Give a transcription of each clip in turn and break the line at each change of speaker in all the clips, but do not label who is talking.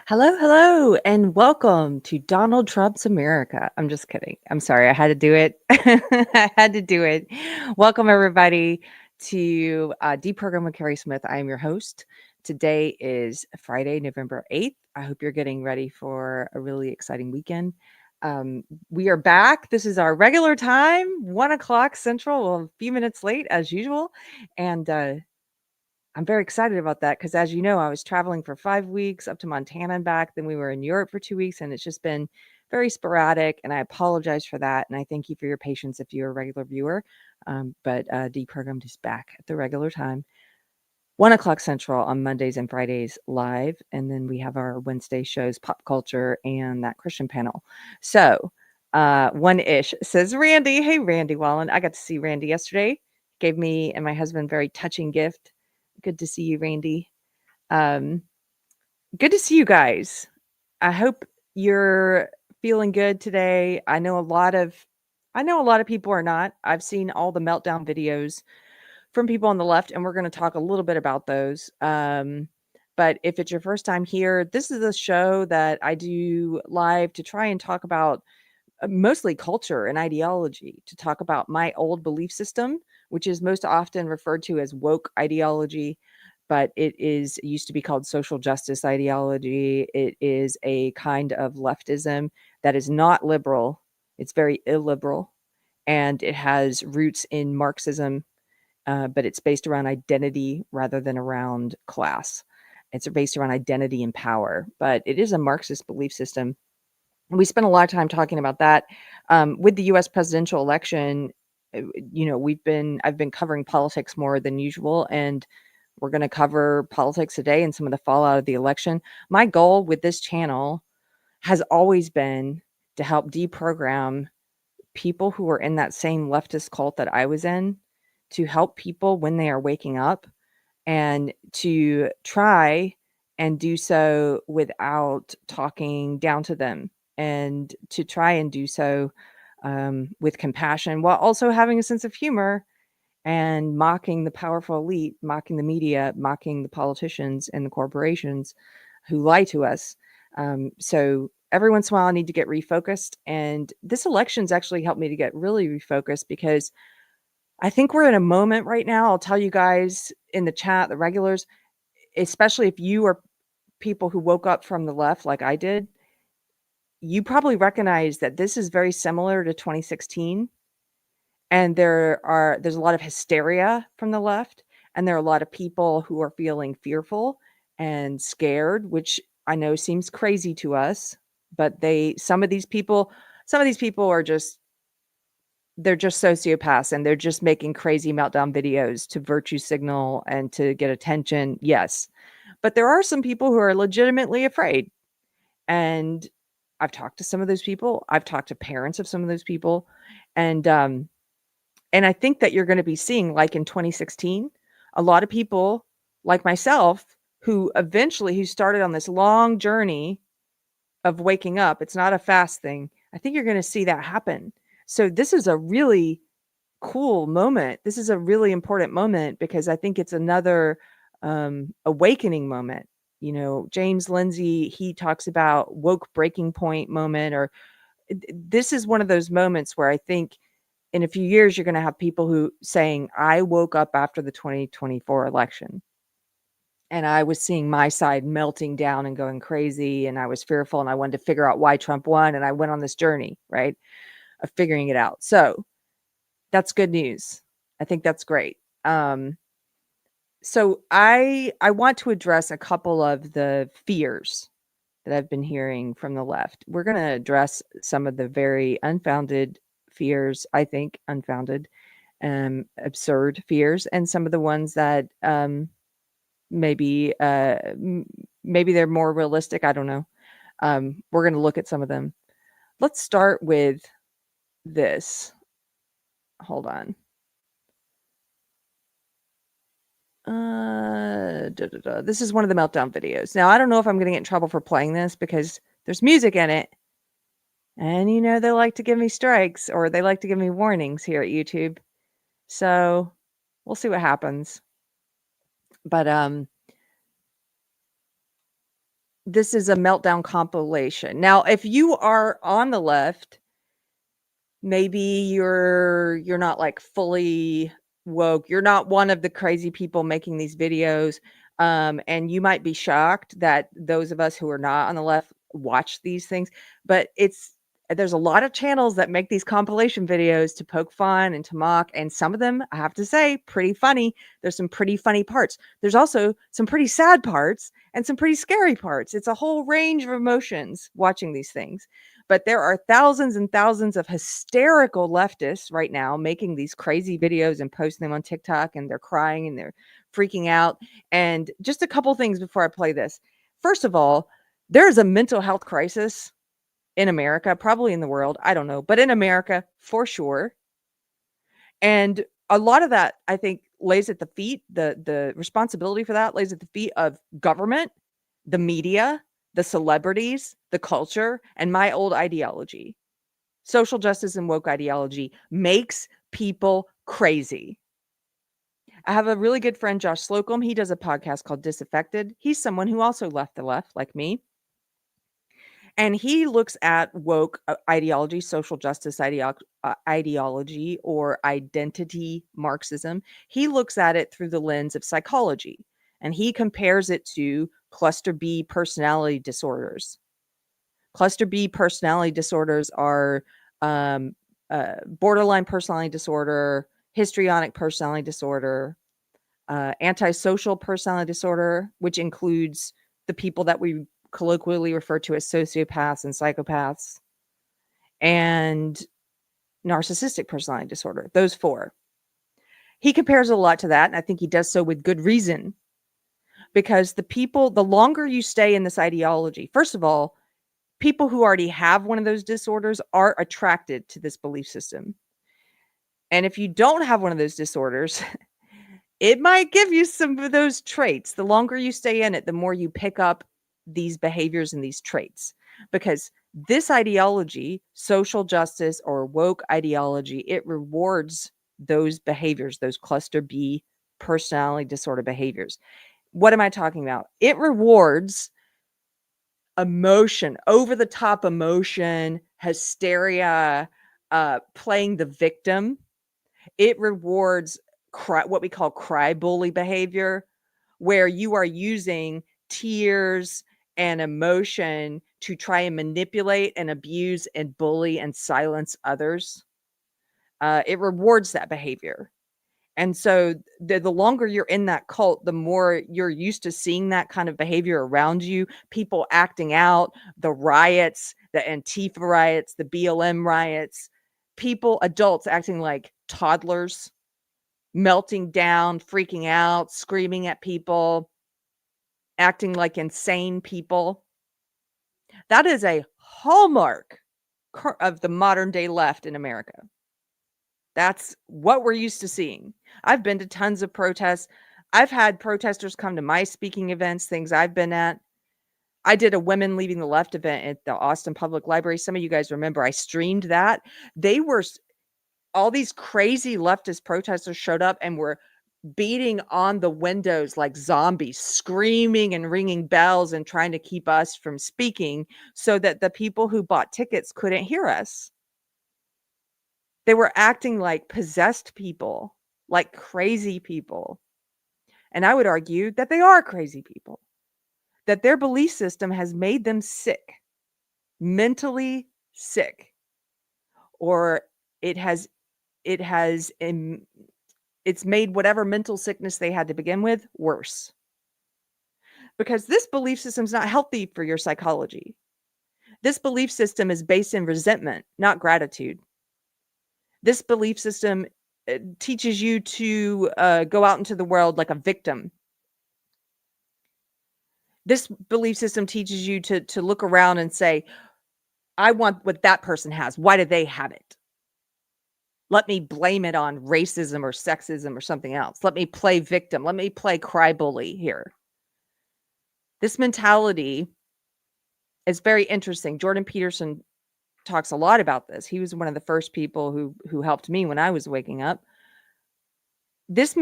Hello, hello, and welcome to Donald Trump's America. I'm just kidding. I'm sorry. I had to do it. I had to do it. Welcome, everybody, to Deprogrammed with Keri Smith. I am your host. Today is Friday, November 8th. I hope you're getting ready for a really exciting weekend. We are back. This is our regular time, 1 o'clock Central, well, a few minutes late as usual. And I'm very excited about that because, as you know, I was traveling for 5 weeks up to Montana and back. Then we were in Europe for 2 weeks, and it's just been very sporadic. And I apologize for that. And I thank you for your patience if you're a regular viewer. But Deprogrammed is back at the regular time, 1 o'clock Central on Mondays and Fridays live. And then we have our Wednesday shows, Pop Culture and that Christian panel. So, one-ish says Randy. Hey, Randy Wallen. I got to see Randy yesterday. Gave me and my husband a very touching gift. Good to see you, Randy. Um, Good to see you guys. I hope you're feeling good today. I know a lot of people are not. I've seen all the meltdown videos from people on the left, and we're going to talk a little bit about those. But if it's your first time here, this is a show that I do live to try and talk about mostly culture and ideology, to talk about my old belief system, which is most often referred to as woke ideology, but it used to be called social justice ideology. It is a kind of leftism that is not liberal. It's very illiberal, and it has roots in Marxism, but it's based around identity rather than around class. It's based around identity and power, but it is a Marxist belief system. We spent a lot of time talking about that. With the US presidential election, I've been covering politics more than usual, and we're going to cover politics today and some of the fallout of the election. My goal with this channel has always been to help deprogram people who are in that same leftist cult that I was in, to help people when they are waking up, and to try and do so without talking down to them, and to try and do so with compassion, while also having a sense of humor and mocking the powerful elite, mocking the media, mocking the politicians and the corporations who lie to us. So every once in a while, I need to get refocused. And this election's actually helped me to get really refocused, because I think we're in a moment right now. I'll tell you guys in the chat, the regulars, especially if you are people who woke up from the left like I did, you probably recognize that this is very similar to 2016. And there's a lot of hysteria from the left, and there are a lot of people who are feeling fearful and scared, which I know seems crazy to us, but some of these people are just, they're just sociopaths, and they're just making crazy meltdown videos to virtue signal and to get attention. Yes. But there are some people who are legitimately afraid. And I've talked to some of those people. I've talked to parents of some of those people. And I think that you're going to be seeing, like in 2016, a lot of people like myself who started on this long journey of waking up. It's not a fast thing. I think you're going to see that happen. So this is a really cool moment. This is a really important moment, because I think it's another awakening moment. You know, James Lindsay, he talks about woke breaking point moment, or this is one of those moments where I think in a few years, you're going to have people who saying, I woke up after the 2024 election, and I was seeing my side melting down and going crazy, and I was fearful, and I wanted to figure out why Trump won. And I went on this journey, right, of figuring it out. So that's good news. I think that's great. So I want to address a couple of the fears that I've been hearing from the left. We're going to address some of the very unfounded fears, I think unfounded, absurd fears, and some of the ones that maybe they're more realistic. I don't know. We're going to look at some of them. Let's start with this. Hold on. This is one of the meltdown videos. Now, I don't know if I'm going to get in trouble for playing this, because there's music in it. And, you know, they like to give me strikes, or they like to give me warnings here at YouTube. So we'll see what happens. But this is a Meltdown compilation. Now, if you are on the left, maybe you're not like fully woke. You're not one of the crazy people making these videos. And you might be shocked that those of us who are not on the left watch these things, but there's a lot of channels that make these compilation videos to poke fun and to mock, and some of them, I have to say, pretty funny. There's some pretty funny parts. There's also some pretty sad parts and some pretty scary parts. It's a whole range of emotions watching these things. But there are thousands and thousands of hysterical leftists right now making these crazy videos and posting them on TikTok, and they're crying and they're freaking out. And just a couple things before I play this. First of all, there's a mental health crisis in America, probably in the world, I don't know, but in America for sure. And a lot of that, I think, lays at the feet, the responsibility for that lays at the feet of government, the media, the celebrities, the culture, and my old ideology. Social justice and woke ideology makes people crazy. I have a really good friend, Josh Slocum. He does a podcast called Disaffected. He's someone who also left the left, like me. And he looks at woke ideology, social justice ideology, or identity Marxism. He looks at it through the lens of psychology, and he compares it to cluster B personality disorders. Cluster B personality disorders are borderline personality disorder, histrionic personality disorder, antisocial personality disorder, which includes the people that we colloquially refer to as sociopaths and psychopaths, and narcissistic personality disorder. Those four. He compares a lot to that, and I think he does so with good reason, because the longer you stay in this ideology, first of all, people who already have one of those disorders are attracted to this belief system. And if you don't have one of those disorders, it might give you some of those traits. The longer you stay in it, the more you pick up these behaviors and these traits. Because this ideology, social justice or woke ideology, it rewards those behaviors, those cluster B personality disorder behaviors. What am I talking about? It rewards emotion, over the top emotion, hysteria, playing the victim. It rewards what we call cry bully behavior, where you are using tears and emotion to try and manipulate and abuse and bully and silence others. It rewards that behavior. And so the longer you're in that cult, the more you're used to seeing that kind of behavior around you, people acting out, the riots, the Antifa riots, the BLM riots, people, adults acting like toddlers, melting down, freaking out, screaming at people, acting like insane people. That is a hallmark of the modern day left in America. That's what we're used to seeing. I've been to tons of protests. I've had protesters come to my speaking events, things I've been at. I did a Women Leaving the Left event at the Austin Public Library. Some of you guys remember I streamed that. All these crazy leftist protesters showed up and were beating on the windows like zombies, screaming and ringing bells and trying to keep us from speaking so that the people who bought tickets couldn't hear us. They were acting like possessed people, like crazy people. And I would argue that they are crazy people, that their belief system has made them sick, mentally sick, or it's made whatever mental sickness they had to begin with worse. Because this belief system is not healthy for your psychology. This belief system is based in resentment, not gratitude. This belief system teaches you to go out into the world like a victim. This belief system teaches you to look around and say, I want what that person has. Why do they have it? Let me blame it on racism or sexism or something else. Let me play victim. Let me play cry bully here. This mentality is very interesting. Jordan Peterson talks a lot about this. He was one of the first people who helped me when I was waking up. This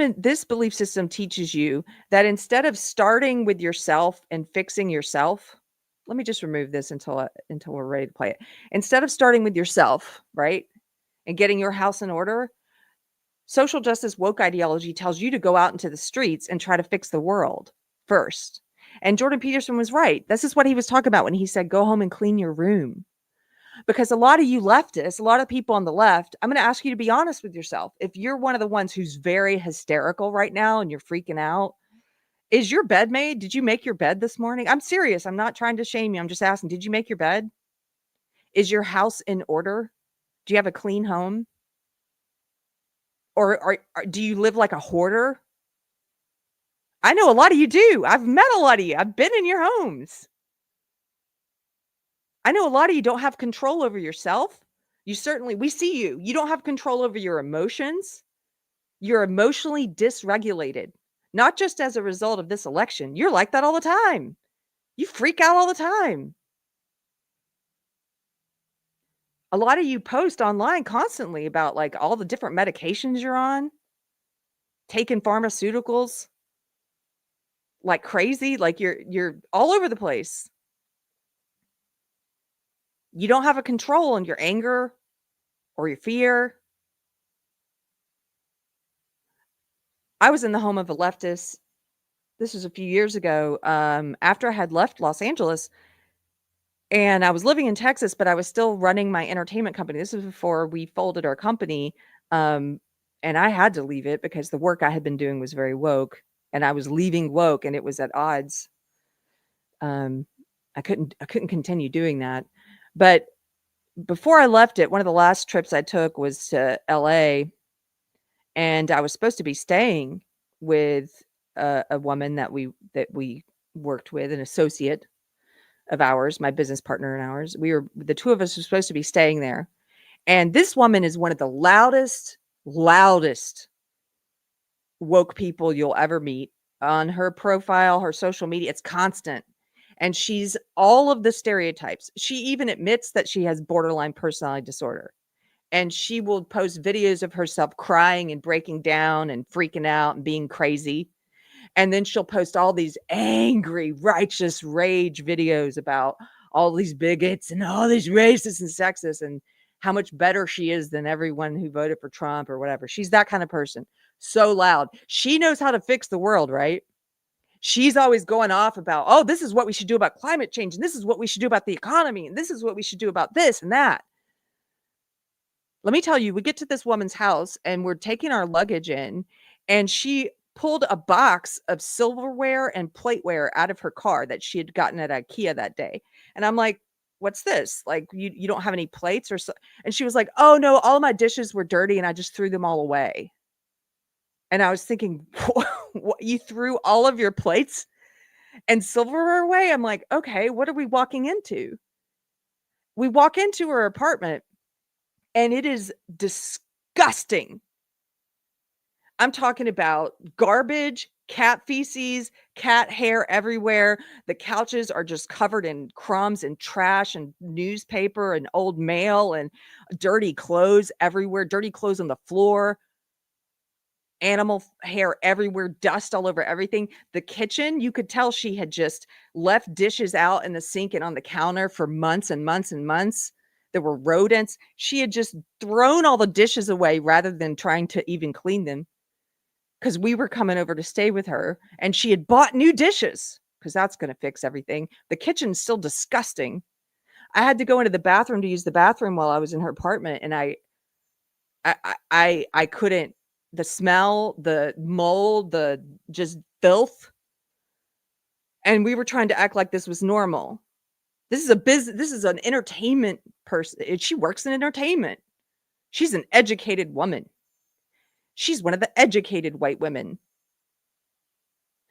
belief system teaches you that instead of starting with yourself and fixing yourself, let me just remove this until we're ready to play it. Instead of starting with yourself, right, and getting your house in order, social justice woke ideology tells you to go out into the streets and try to fix the world first. And Jordan Peterson was right. This is what he was talking about when he said, go home and clean your room. Because a lot of you leftists, a lot of people on the left, I'm going to ask you to be honest with yourself. If you're one of the ones who's very hysterical right now and you're freaking out, is your bed made? Did you make your bed this morning? I'm serious. I'm not trying to shame you. I'm just asking, did you make your bed? Is your house in order? Do you have a clean home? Or do you live like a hoarder? I know a lot of you do. I've met a lot of you. I've been in your homes. I know a lot of you don't have control over yourself. We see you. You don't have control over your emotions. You're emotionally dysregulated, not just as a result of this election. You're like that all the time. You freak out all the time. A lot of you post online constantly about like all the different medications you're on, taking pharmaceuticals like crazy, like you're all over the place. You don't have a control on your anger or your fear. I was in the home of a leftist. This was a few years ago, after I had left Los Angeles, and I was living in Texas, but I was still running my entertainment company. This was before we folded our company, and I had to leave it because the work I had been doing was very woke, and I was leaving woke, and it was at odds. I couldn't continue doing that. But before I left it, one of the last trips I took was to LA, and I was supposed to be staying with a woman that we worked with, an associate of ours, my business partner and ours. The two of us were supposed to be staying there. And this woman is one of the loudest woke people you'll ever meet. On her profile, her social media, it's constant. And she's all of the stereotypes. She even admits that she has borderline personality disorder. And she will post videos of herself crying and breaking down and freaking out and being crazy. And then she'll post all these angry, righteous rage videos about all these bigots and all these racists and sexists and how much better she is than everyone who voted for Trump or whatever. She's that kind of person. So loud. She knows how to fix the world, right? She's always going off about, oh, this is what we should do about climate change. And this is what we should do about the economy. And this is what we should do about this and that. Let me tell you, we get to this woman's house and we're taking our luggage in, and she pulled a box of silverware and plateware out of her car that she had gotten at IKEA that day. And I'm like, what's this? Like, you don't have any plates or so? And she was like, oh no, all my dishes were dirty and I just threw them all away. And I was thinking, what, you threw all of your plates and silverware away? I'm like, okay, what are we walking into? We walk into her apartment and it is disgusting. I'm talking about garbage, cat feces, cat hair everywhere. The couches are just covered in crumbs and trash and newspaper and old mail and dirty clothes everywhere, dirty clothes on the floor, animal hair everywhere, dust all over everything. The kitchen, you could tell she had just left dishes out in the sink and on the counter for months and months and months. There were rodents. She had just thrown all the dishes away rather than trying to even clean them, because we were coming over to stay with her and she had bought new dishes because that's going to fix everything. The kitchen's still disgusting. I had to go into the bathroom to use the bathroom while I was in her apartment, and I couldn't. The smell, the mold, the just filth. And we were trying to act like this was normal. This is a business. This is an entertainment person. She works in entertainment. She's an educated woman. She's one of the educated white women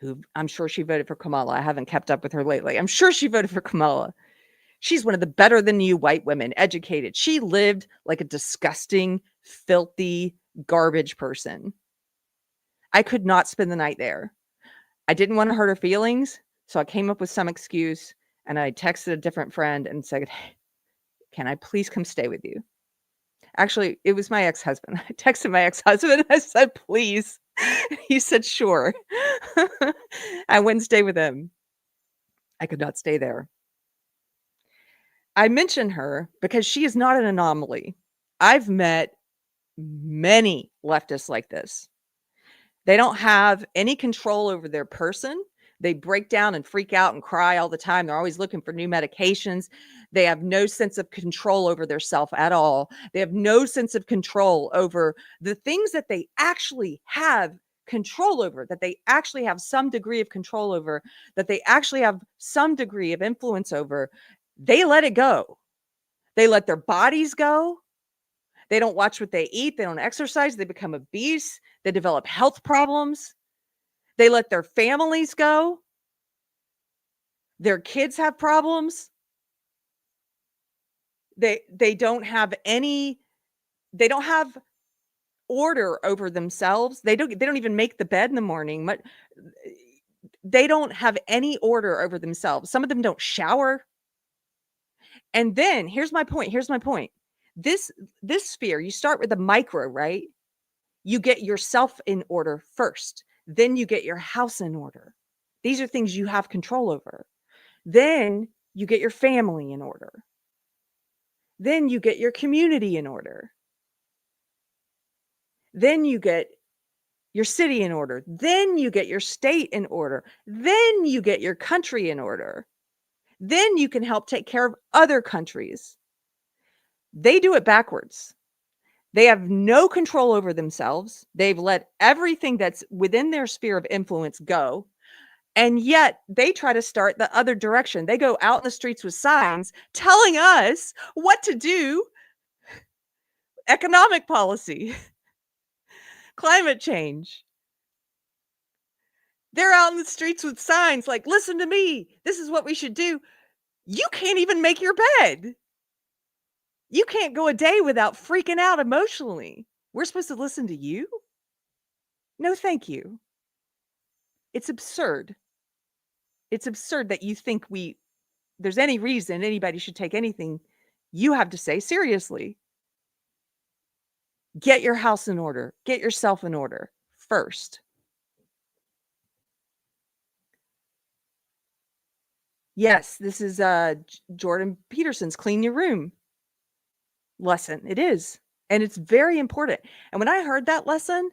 who, I'm sure she voted for Kamala. I haven't kept up with her lately. I'm sure she voted for Kamala. She's one of the better than you white women, educated. She lived like a disgusting, filthy, garbage person. I could not spend the night there. I didn't want to hurt her feelings, so I came up with some excuse, and I texted a different friend and said, hey, can I please come stay with you? Actually, it was my ex-husband. I texted my ex-husband and I said, please. He said, sure. I went and stayed with him. I could not stay there. I mention her because she is not an anomaly. I've met many leftists like this. They don't have any control over their person. They break down and freak out and cry all the time. They're always looking for new medications. They have no sense of control over their self at all. They have no sense of control over the things that they actually have control over, that they actually have some degree of control over, that they actually have some degree of influence over. They let it go. They let their bodies go. They don't watch what they eat. They don't exercise. They become obese. They develop health problems. They let their families go. Their kids have problems. They don't have any, they don't have order over themselves. They don't even make the bed in the morning. But they don't have any order over themselves. Some of them don't shower. And then here's my point. Here's my point. This sphere, you start with the micro, right? You get yourself in order first. Then you get your house in order. These are things you have control over. Then you get your family in order. Then you get your community in order. Then you get your city in order. Then you get your state in order. Then you get your country in order. Then you can help take care of other countries. They do it backwards. They have no control over themselves. They've let everything that's within their sphere of influence go. And yet they try to start the other direction. They go out in the streets with signs telling us what to do. Economic policy, climate change. They're out in the streets with signs like, listen to me. This is what we should do. You can't even make your bed. You can't go a day without freaking out emotionally. We're supposed to listen to you? No, thank you. It's absurd. It's absurd that you think there's any reason anybody should take anything you have to say seriously. Get your house in order. Get yourself in order first. Yes, this is Jordan Peterson's Clean Your Room lesson. It is. And it's very important. And when I heard that lesson,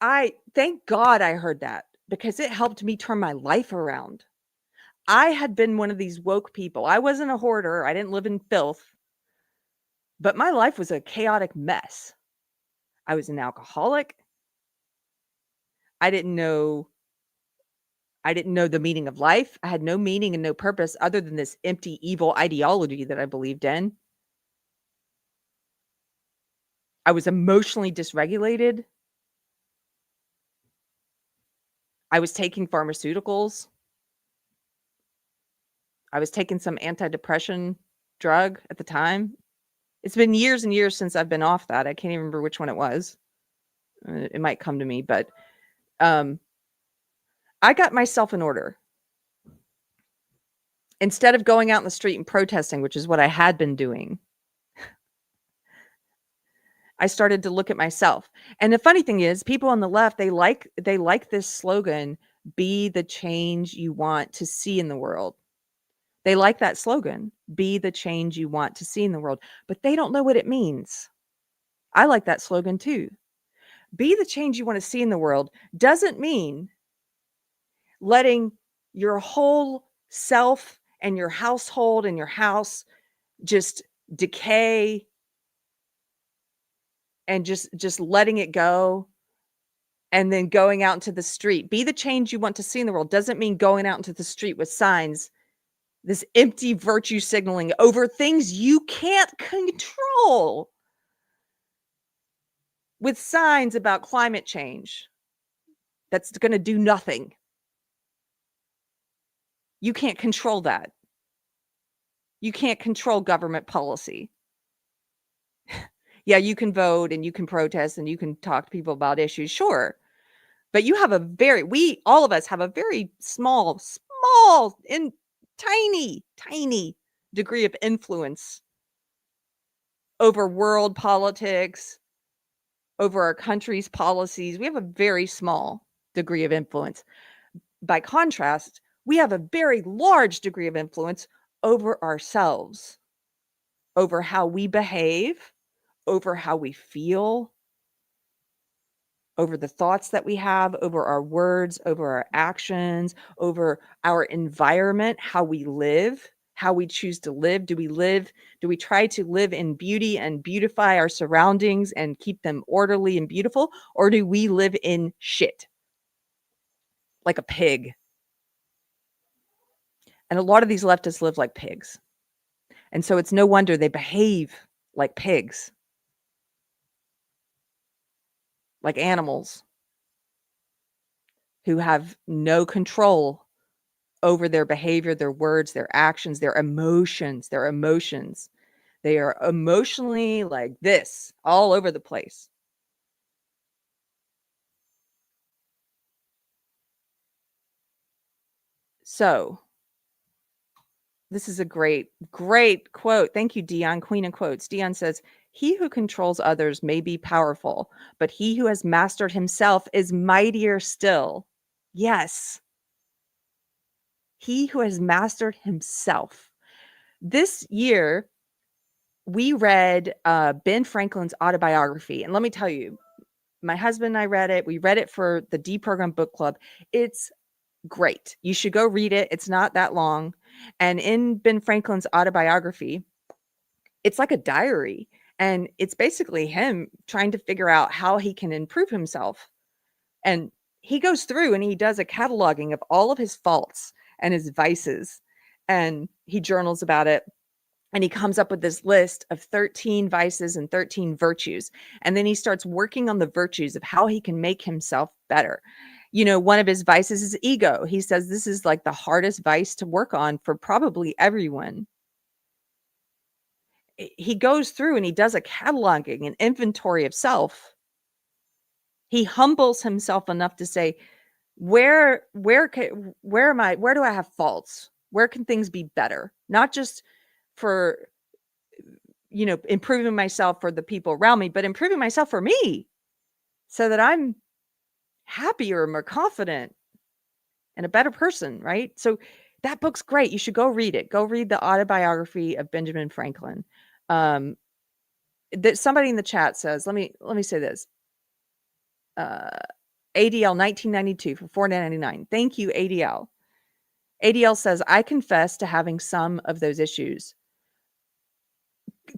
thank God I heard that, because it helped me turn my life around. I had been one of these woke people. I wasn't a hoarder. I didn't live in filth. But my life was a chaotic mess. I was an alcoholic. I didn't know the meaning of life. I had no meaning and no purpose other than this empty, evil ideology that I believed in. I was emotionally dysregulated. I was taking pharmaceuticals. I was taking some antidepressant drug at the time. It's been years and years since I've been off that. I can't even remember which one it was. It might come to me, but I got myself in order. Instead of going out in the street and protesting, which is what I had been doing, I started to look at myself. And the funny thing is, people on the left, they like this slogan, be the change you want to see in the world. They like that slogan, be the change you want to see in the world, but they don't know what it means. I like that slogan too. Be the change you want to see in the world doesn't mean letting your whole self and your household and your house just decay and just letting it go and then going out into the street. Be the change you want to see in the world doesn't mean going out into the street with signs, this empty virtue signaling over things you can't control, with signs about climate change that's going to do nothing. You can't control that. You can't control government policy. Yeah, you can vote and you can protest and you can talk to people about issues, sure. But you have all of us have a very small and tiny degree of influence over world politics, over our country's policies. We have a very small degree of influence. By contrast, we have a very large degree of influence over ourselves, over how we behave, over how we feel, over the thoughts that we have, over our words, over our actions, over our environment, how we live, how we choose to live. Do we try to live in beauty and beautify our surroundings and keep them orderly and beautiful? Or do we live in shit like a pig? And a lot of these leftists live like pigs. And so it's no wonder they behave like pigs, like animals who have no control over their behavior, their words, their actions, their emotions, their emotions. They are emotionally like this all over the place. So this is a great, great quote. Thank you, Dion, Queen of Quotes. Dion says, he who controls others may be powerful, but he who has mastered himself is mightier still. Yes. He who has mastered himself. This year, we read Ben Franklin's autobiography. And let me tell you, my husband and I read it. We read it for the Deprogrammed book club. It's great. You should go read it. It's not that long. And in Ben Franklin's autobiography, it's like a diary. And it's basically him trying to figure out how he can improve himself. And he goes through and he does a cataloging of all of his faults and his vices. And he journals about it. And he comes up with this list of 13 vices and 13 virtues. And then he starts working on the virtues of how he can make himself better. You know, one of his vices is ego. He says this is like the hardest vice to work on for probably everyone. He goes through and he does a cataloging, an inventory of self. He humbles himself enough to say, where am I? Where do I have faults? Where can things be better? Not just for, you know, improving myself for the people around me, but improving myself for me so that I'm happier, more confident, and a better person, right? So that book's great. You should go read it. Go read the autobiography of Benjamin Franklin. That somebody in the chat says, let me say this. ADL 1992 for $4.99. Thank you, ADL. ADL says, I confess to having some of those issues.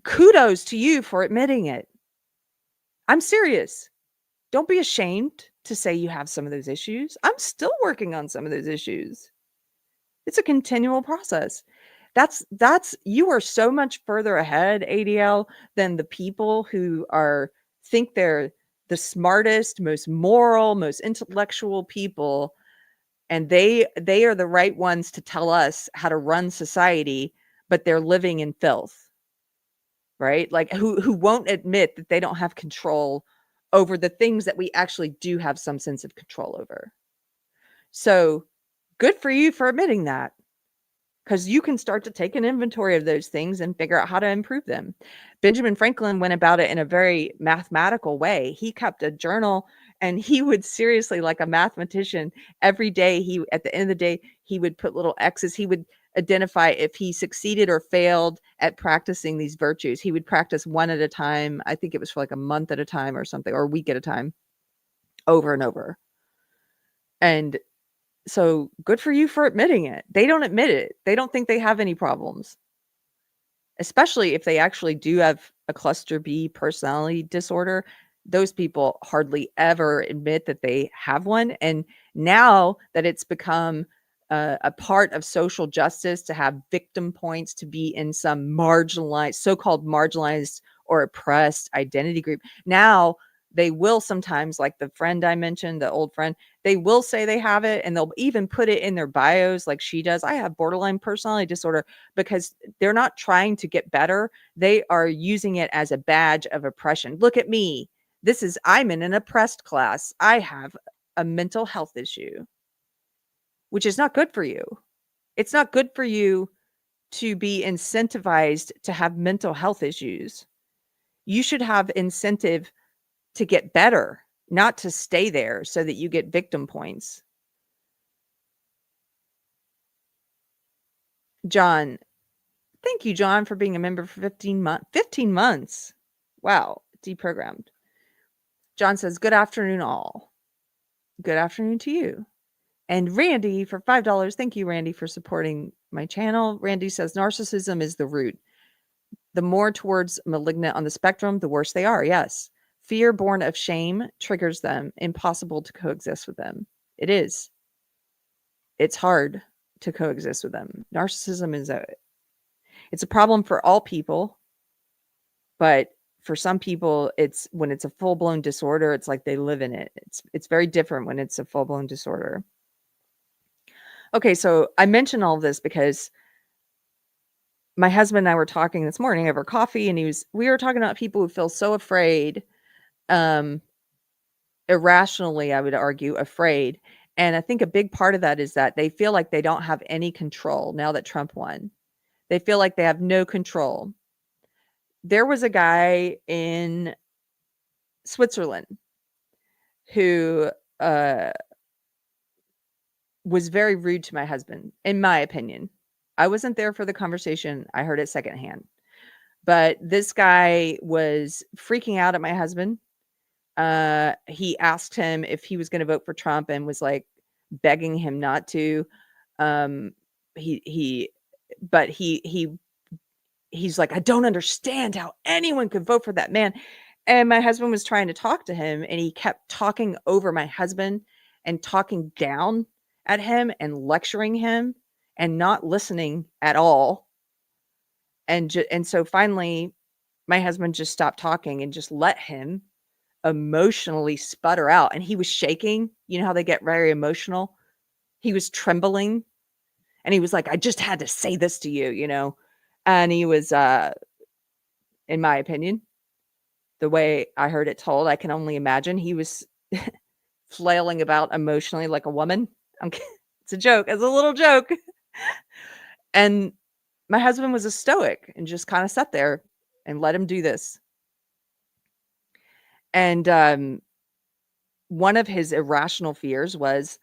Kudos to you for admitting it. I'm serious. Don't be ashamed to say you have some of those issues. I'm still working on some of those issues. It's a continual process. That's you are so much further ahead, ADL, than the people who think they're the smartest, most moral, most intellectual people, and they are the right ones to tell us how to run society, but they're living in filth. Right? Like who won't admit that they don't have control over the things that we actually do have some sense of control over. So good for you for admitting that, because you can start to take an inventory of those things and figure out how to improve them. Benjamin Franklin went about it in a very mathematical way. He kept a journal and he would seriously, like a mathematician, every day, at the end of the day, he would put little X's. He would identify if he succeeded or failed at practicing these virtues. He would practice one at a time. I think it was for like a month at a time or something, or a week at a time, over and over. And so good for you for admitting it. They don't admit it. They don't think they have any problems, especially if they actually do have a cluster B personality disorder. Those people hardly ever admit that they have one. And now that it's become a part of social justice to have victim points, to be in some marginalized, so-called marginalized or oppressed identity group, now they will sometimes, like the friend I mentioned, the old friend, they will say they have it, and they'll even put it in their bios like she does. I have borderline personality disorder, because they're not trying to get better. They are using it as a badge of oppression. Look at me. I'm in an oppressed class. I have a mental health issue, which is not good for you. It's not good for you to be incentivized to have mental health issues. You should have incentive to get better, not to stay there so that you get victim points. John, Thank you, John, for being a member for 15 months. Wow, deprogrammed. John says, good afternoon, all. Good afternoon to you. And Randy for $5. Thank you, Randy, for supporting my channel. Randy says, narcissism is the root. The more towards malignant on the spectrum, the worse they are. Yes. Fear born of shame triggers them. Impossible to coexist with them. It is. It's hard to coexist with them. Narcissism is it's a problem for all people, but for some people, it's when it's a full-blown disorder, it's like they live in it. It's very different when it's a full-blown disorder. Okay, so I mention all of this because my husband and I were talking this morning over coffee, and we were talking about people who feel so afraid, irrationally, I would argue, afraid. And I think a big part of that is that they feel like they don't have any control now that Trump won. They feel like they have no control. There was a guy in Switzerland who was very rude to my husband, in my opinion. I wasn't there for the conversation. I heard it secondhand. But this guy was freaking out at my husband. He asked him if he was going to vote for Trump and was like begging him not to. He's like, I don't understand how anyone could vote for that man. And my husband was trying to talk to him, and he kept talking over my husband and talking down at him and lecturing him and not listening at all. And so finally, my husband just stopped talking and just let him emotionally sputter out. And he was shaking. You know how they get very emotional? He was trembling. And he was like, I just had to say this to you, you know? And he was, in my opinion, the way I heard it told, I can only imagine he was flailing about emotionally like a woman. It's a joke. It's a little joke. And my husband was a stoic and just kind of sat there and let him do this. And one of his irrational fears was,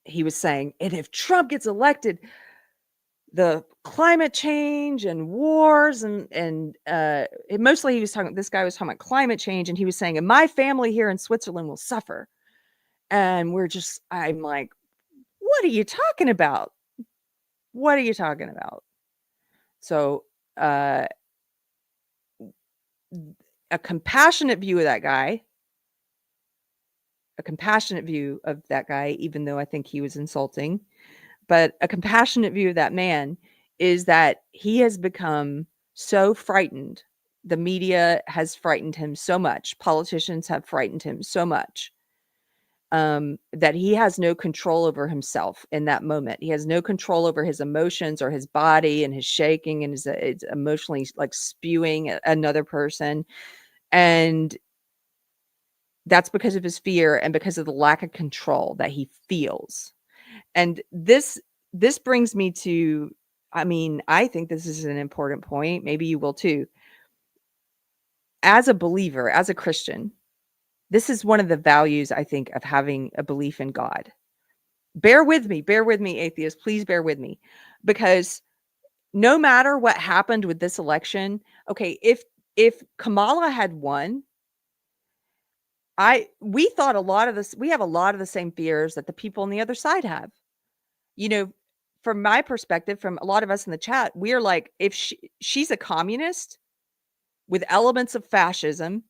he was saying, and if Trump gets elected, the climate change and wars and mostly this guy was talking about climate change, and he was saying, and my family here in Switzerland will suffer. And I'm like, what are you talking about? What are you talking about? So a compassionate view of that guy, even though I think he was insulting, but a compassionate view of that man is that he has become so frightened. The media has frightened him so much. Politicians have frightened him so much that he has no control over himself in that moment. He has no control over his emotions or his body and his shaking and his emotionally like spewing at another person. And that's because of his fear and because of the lack of control that he feels. And this brings me to, I think this is an important point. Maybe you will too. As a believer, as a Christian, this is one of the values, I think, of having a belief in God. Bear with me, atheists, please bear with me. Because no matter what happened with this election, okay, if Kamala had won, we thought a lot of this, we have a lot of the same fears that the people on the other side have. You know, from my perspective, from a lot of us in the chat, we are like, if she's a communist with elements of fascism,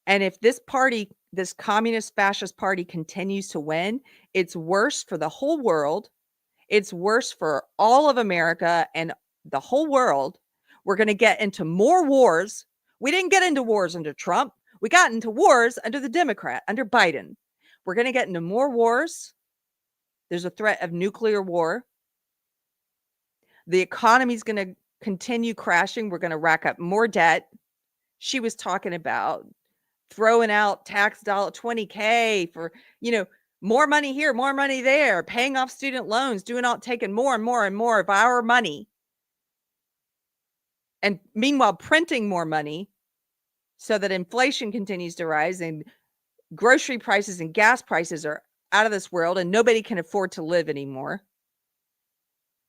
and if this party, this communist fascist party continues to win, it's worse for the whole world. It's worse for all of America and the whole world. We're going to get into more wars. We didn't get into wars under Trump. We got into wars under the Democrat, under Biden. We're going to get into more wars. There's a threat of nuclear war. The economy is going to continue crashing. We're going to rack up more debt. She was talking about throwing out tax dollar $20K for, more money here, more money there, paying off student loans, taking more and more and more of our money. And meanwhile, printing more money so that inflation continues to rise and grocery prices and gas prices are out of this world and nobody can afford to live anymore.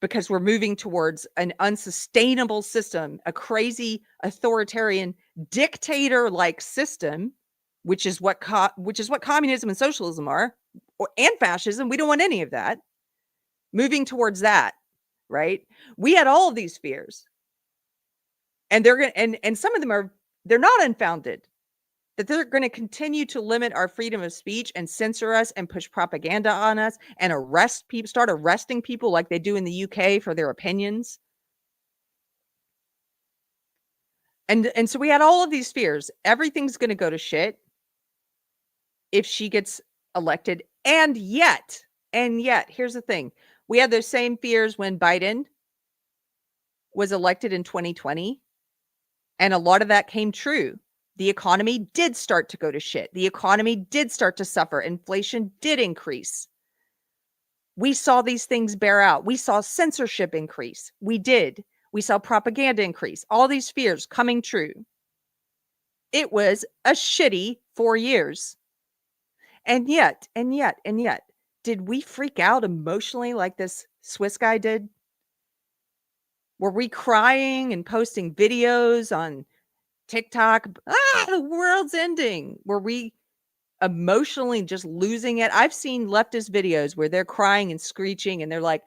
because we're moving towards an unsustainable system, a crazy authoritarian dictator-like system, which is what communism and socialism are, and fascism. We don't want any of that. Moving towards that, right? We had all of these fears, and they're going and some of them they're not unfounded. That they're going to continue to limit our freedom of speech and censor us and push propaganda on us and arrest people, start arresting people like they do in the UK for their opinions. And so we had all of these fears. Everything's going to go to shit if she gets elected. And yet, here's the thing. We had those same fears when Biden was elected in 2020. And a lot of that came true. The economy did start to go to shit. The economy did start to suffer. Inflation did increase. We saw these things bear out. We saw censorship increase. We did. We saw propaganda increase. All these fears coming true. It was a shitty 4 years. And yet, did we freak out emotionally like this Swiss guy did? Were we crying and posting videos on TikTok? The world's ending. Were we emotionally just losing it? I've seen leftist videos where they're crying and screeching and they're like,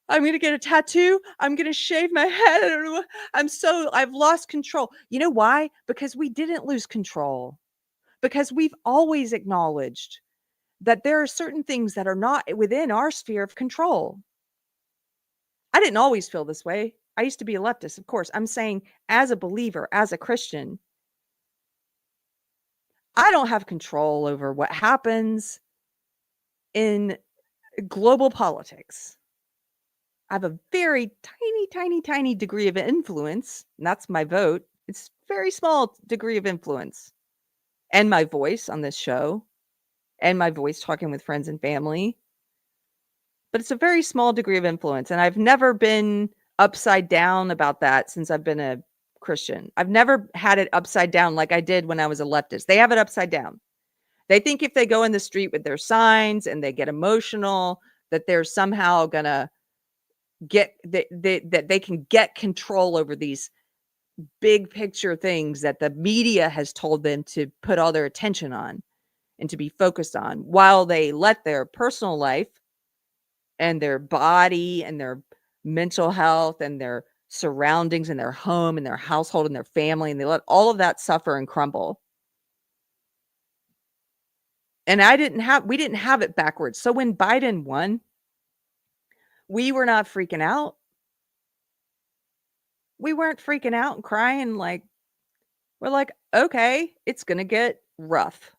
I'm going to get a tattoo. I'm going to shave my head. I don't know. I've lost control. You know why? Because we didn't lose control. Because we've always acknowledged that there are certain things that are not within our sphere of control. I didn't always feel this way. I used to be a leftist, of course. I'm saying as a believer, as a Christian, I don't have control over what happens in global politics. I have a very tiny degree of influence, and that's my vote. It's a very small degree of influence. And my voice on this show, and my voice talking with friends and family. But it's a very small degree of influence, and I've never been upside down about that since I've been a Christian. I've never had it upside down like I did when I was a leftist. They have it upside down. They think if they go in the street with their signs and they get emotional, that they're somehow gonna get that they can get control over these big picture things that the media has told them to put all their attention on and to be focused on, while they let their personal life and their body and their mental health and their surroundings and their home and their household and their family, and they let all of that suffer and crumble. And we didn't have it backwards. So when Biden won, we were not freaking out. We weren't freaking out and crying. We're like, okay, it's going to get rough.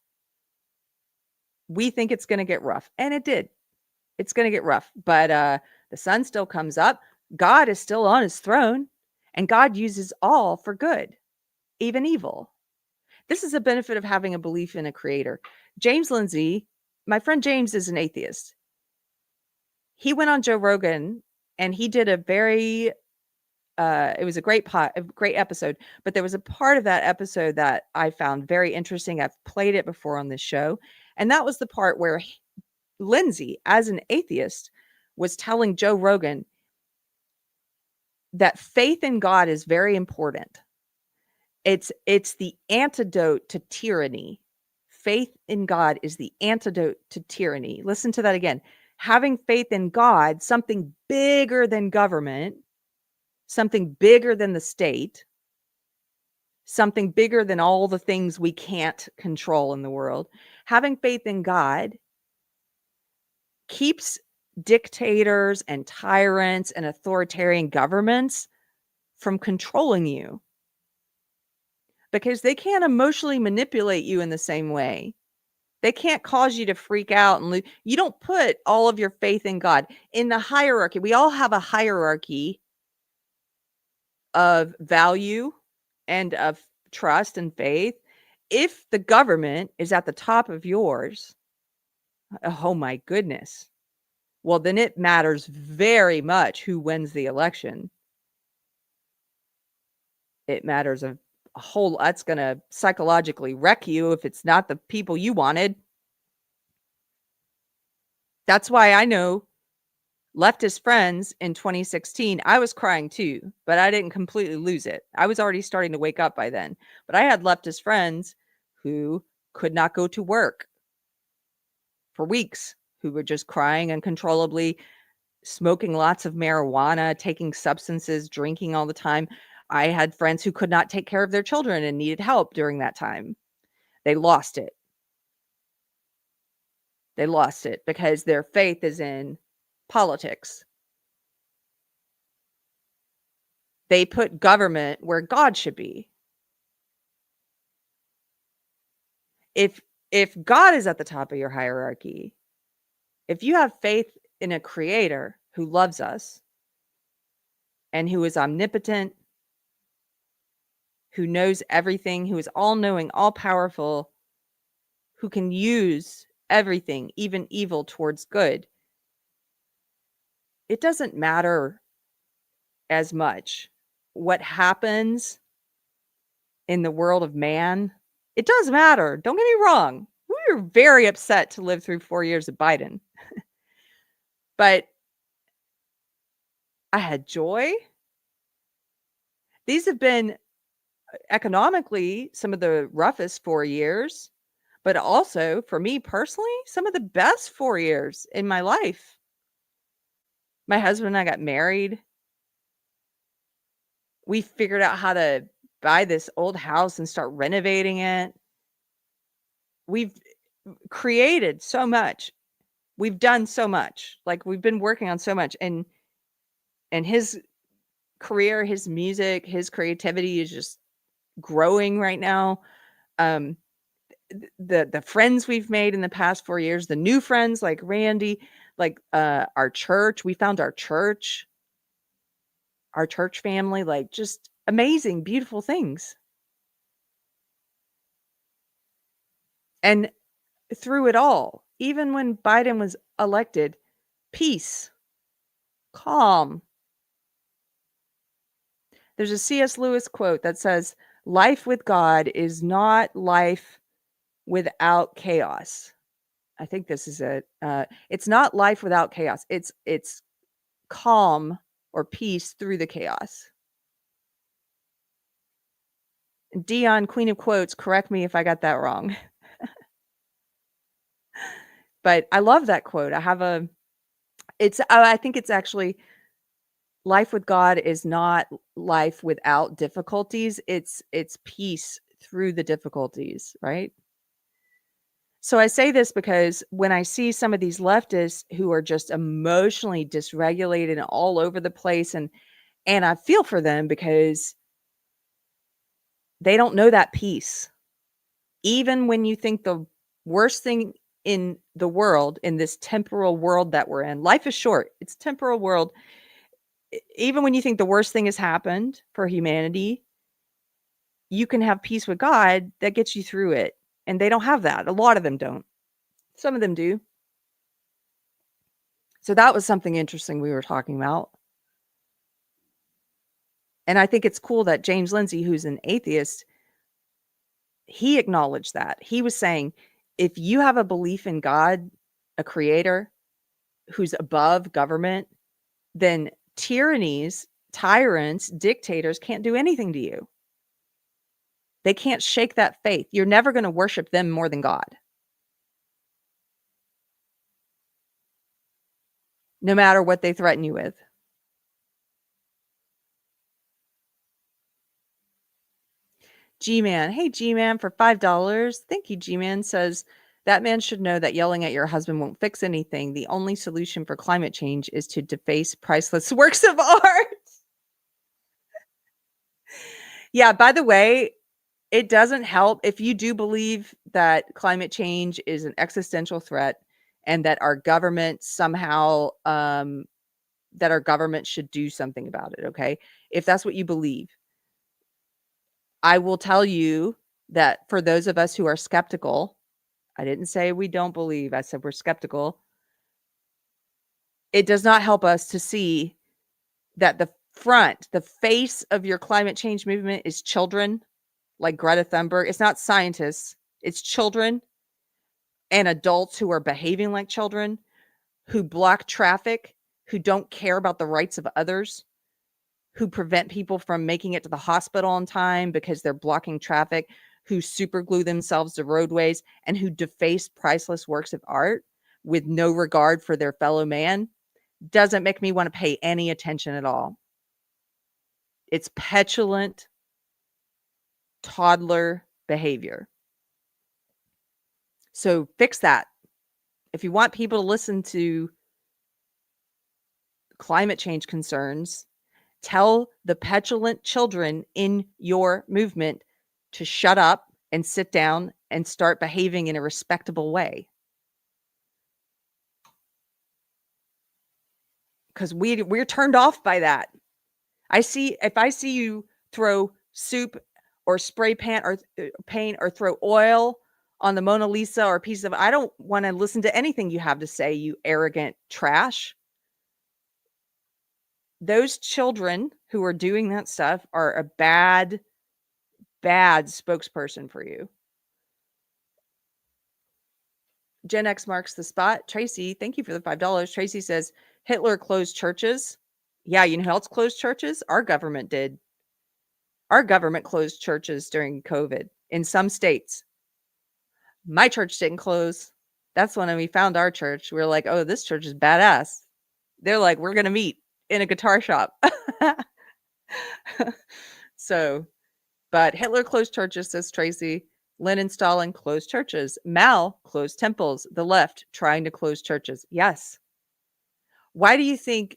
We think it's going to get rough. And it did. It's going to get rough. But the sun still comes up. God is still on his throne. And God uses all for good, even evil. This is a benefit of having a belief in a creator. James Lindsay, my friend James, is an atheist. He went on Joe Rogan and he did a very it was a great episode, but there was a part of that episode that I found very interesting. I've played it before on this show, and that was the part where Lindsay, as an atheist, was telling Joe Rogan that faith in God is very important. It's the antidote to tyranny. Faith in God is the antidote to tyranny. Listen to that again. Having faith in God, something bigger than government, something bigger than the state, something bigger than all the things we can't control in the world. Having faith in God keeps dictators and tyrants and authoritarian governments from controlling you, because they can't emotionally manipulate you in the same way. They can't cause you to freak out and you don't put all of your faith in God. In the hierarchy, we all have a hierarchy of value and of trust and faith. If the government is at the top of yours, oh my goodness, well, then it matters very much who wins the election. It matters a whole, that's going to psychologically wreck you if it's not the people you wanted. That's why I know Leftist friends in 2016, I was crying too, but I didn't completely lose it. I was already starting to wake up by then. But I had leftist friends who could not go to work for weeks, who were just crying uncontrollably, smoking lots of marijuana, taking substances, drinking all the time. I had friends who could not take care of their children and needed help during that time. They lost it. They lost it because their faith is in politics. They put government where God should be. If God is at the top of your hierarchy, if you have faith in a creator who loves us and who is omnipotent, who knows everything, who is all-knowing, all-powerful, who can use everything, even evil, towards good, it doesn't matter as much what happens in the world of man. It does matter. Don't get me wrong. We were very upset to live through 4 years of Biden. But I had joy. These have been economically some of the roughest 4 years, but also for me personally, some of the best 4 years in my life. My husband and I got married. We figured out how to buy this old house and start renovating it. We've created so much. We've done so much. Like, we've been working on so much, and his career, his music, his creativity is just growing right now. The friends we've made in the past 4 years, the new friends like Randy, like our church, we found our church family, like just amazing, beautiful things. And through it all, even when Biden was elected, peace, calm. There's a C.S. Lewis quote that says, "Life with God is not life without chaos." I think this is it. It's not life without chaos. It's calm or peace through the chaos. Dion, Queen of Quotes, correct me if I got that wrong. But I love that quote. I think it's actually, life with God is not life without difficulties. It's peace through the difficulties, right? So I say this because when I see some of these leftists who are just emotionally dysregulated and all over the place, and I feel for them because they don't know that peace. Even when you think the worst thing in the world, in this temporal world that we're in, life is short. It's a temporal world. Even when you think the worst thing has happened for humanity, you can have peace with God that gets you through it. And they don't have that. A lot of them don't. Some of them do. So that was something interesting we were talking about. And I think it's cool that James Lindsay, who's an atheist, he acknowledged that. He was saying, if you have a belief in God, a creator who's above government, then tyrannies, tyrants, dictators can't do anything to you. They can't shake that faith. You're never going to worship them more than God, no matter what they threaten you with. G-Man. Hey, G-Man, for $5. Thank you, G-Man. Says, that man should know that yelling at your husband won't fix anything. The only solution for climate change is to deface priceless works of art. Yeah, by the way, it doesn't help if you do believe that climate change is an existential threat and that our government somehow, that our government should do something about it, okay? If that's what you believe, I will tell you that for those of us who are skeptical, I didn't say we don't believe, I said we're skeptical. It does not help us to see that the face of your climate change movement is children like Greta Thunberg. It's not scientists, it's children and adults who are behaving like children, who block traffic, who don't care about the rights of others, who prevent people from making it to the hospital on time because they're blocking traffic, who super glue themselves to roadways, and who deface priceless works of art with no regard for their fellow man, doesn't make me want to pay any attention at all. It's petulant toddler behavior. So fix that. If you want people to listen to climate change concerns, tell the petulant children in your movement to shut up and sit down and start behaving in a respectable way. Because we're turned off by that. If I see you throw soup or spray paint or throw oil on the Mona Lisa or a piece of, I don't want to listen to anything you have to say, you arrogant trash. Those children who are doing that stuff are a bad spokesperson for you. Gen X marks the spot. Tracy, thank you for the $5. Tracy says, Hitler closed churches. Yeah, you know who else closed churches? Our government did. Our government closed churches during COVID in some states. My church didn't close. That's when we found our church. We were like, oh, this church is badass. They're like, we're going to meet in a guitar shop. So, but Hitler closed churches, says Tracy. Lenin, Stalin closed churches. Mao closed temples. The left trying to close churches. Yes. Why do you think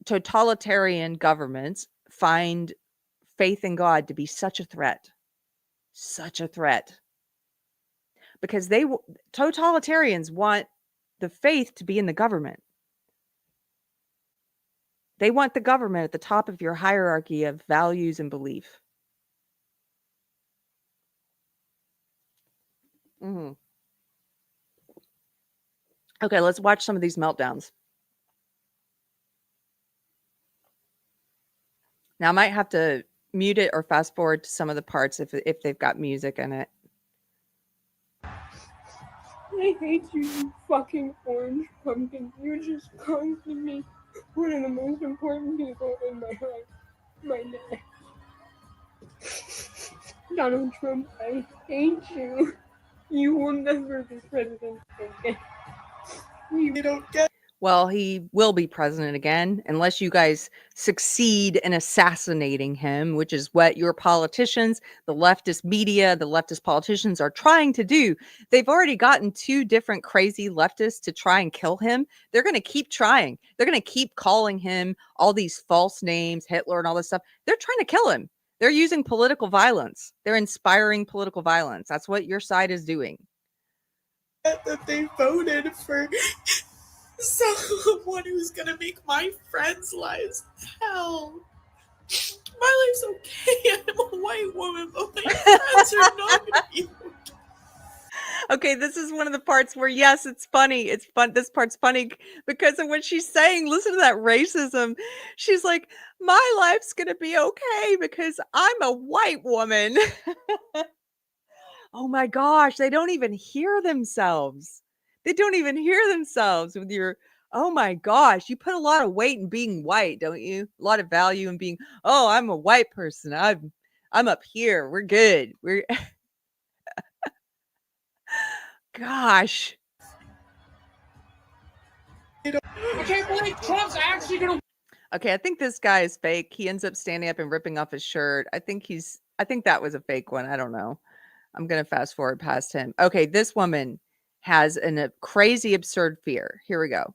totalitarian governments find faith in God to be such a threat? Such a threat. Because totalitarians want the faith to be in the government. They want the government at the top of your hierarchy of values and belief. Mm-hmm. Okay, let's watch some of these meltdowns. Now I might have to mute it or fast forward to some of the parts if they've got music in it.
I hate you, you fucking orange pumpkin. You just costed me one of the most important people in my life. My dad. Donald Trump, I hate you. You will never be president again. We don't get.
Well, he will be president again unless you guys succeed in assassinating him, which is what your politicians, the leftist media, the leftist politicians are trying to do. They've already gotten 2 different crazy leftists to try and kill him. They're going to keep trying. They're going to keep calling him all these false names, Hitler and all this stuff. They're trying to kill him. They're using political violence. They're inspiring political violence. That's what your side is doing.
That they voted for someone who's gonna make my friends' lives hell. My life's okay. I'm a white woman, but my friends are not gonna be okay.
Okay, this is one of the parts where, yes, it's funny. It's fun. This part's funny because of what she's saying. Listen to that racism. She's like, my life's going to be okay because I'm a white woman. Oh my gosh. They don't even hear themselves. They don't even hear themselves with your, oh my gosh. You put a lot of weight in being white, don't you? A lot of value in being, oh, I'm a white person. I'm up here. We're good. We're gosh.
I can't believe Trump's actually gonna.
Okay, I think this guy is fake. He ends up standing up and ripping off his shirt. I think that was a fake one. I don't know. I'm going to fast forward past him. Okay, this woman has a crazy, absurd fear. Here we go.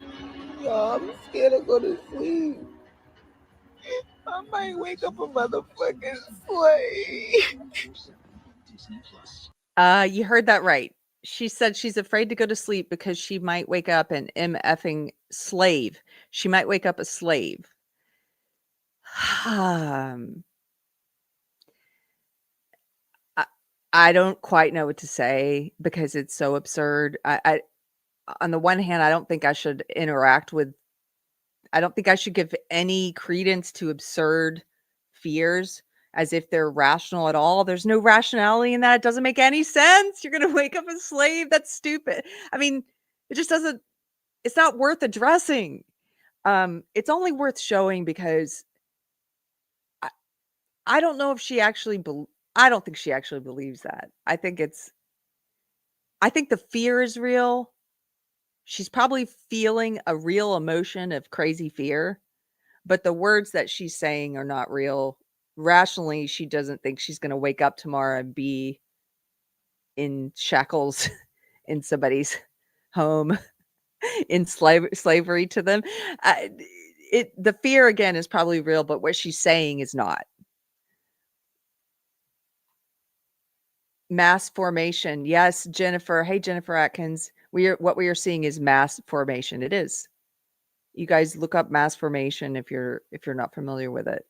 I'm scared to go to sleep. I might wake up a motherfucking slave.
You heard that right. She said she's afraid to go to sleep because she might wake up an MFing slave. She might wake up a slave. I don't quite know what to say because it's so absurd. I on the one hand, I don't think I should give any credence to absurd fears as if they're rational at all. There's no rationality in that. It doesn't make any sense. You're going to wake up a slave. That's stupid. I mean, it's not worth addressing. It's only worth showing because I, I don't know if she actually I don't think she actually believes that. I think the fear is real. She's probably feeling a real emotion of crazy fear, but the words that she's saying are not real. Rationally, she doesn't think she's going to wake up tomorrow and be in shackles in somebody's home in slavery to them. The fear again is probably real, but what she's saying is not. Mass formation. Yes, Jennifer. Hey, Jennifer Atkins. What we are seeing is mass formation. It is. You guys look up mass formation if you're not familiar with it.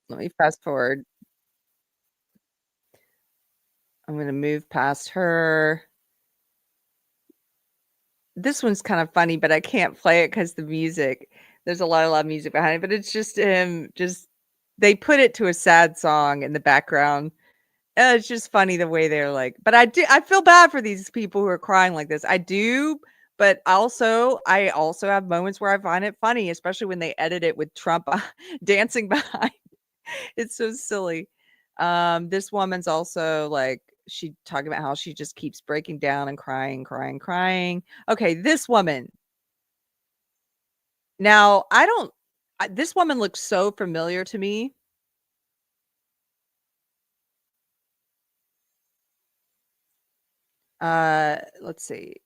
Let me fast forward. I'm going to move past her. This one's kind of funny, but I can't play it because the music. There's a lot of loud music behind it, but it's just him. Just they put it to a sad song in the background. It's just funny the way they're like. But I feel bad for these people who are crying like this. I do, but I also have moments where I find it funny, especially when they edit it with Trump dancing behind. It's so silly. This woman's also like she talking about how she just keeps breaking down and crying, crying, crying. Okay, this woman. Now, this woman looks so familiar to me. Let's see.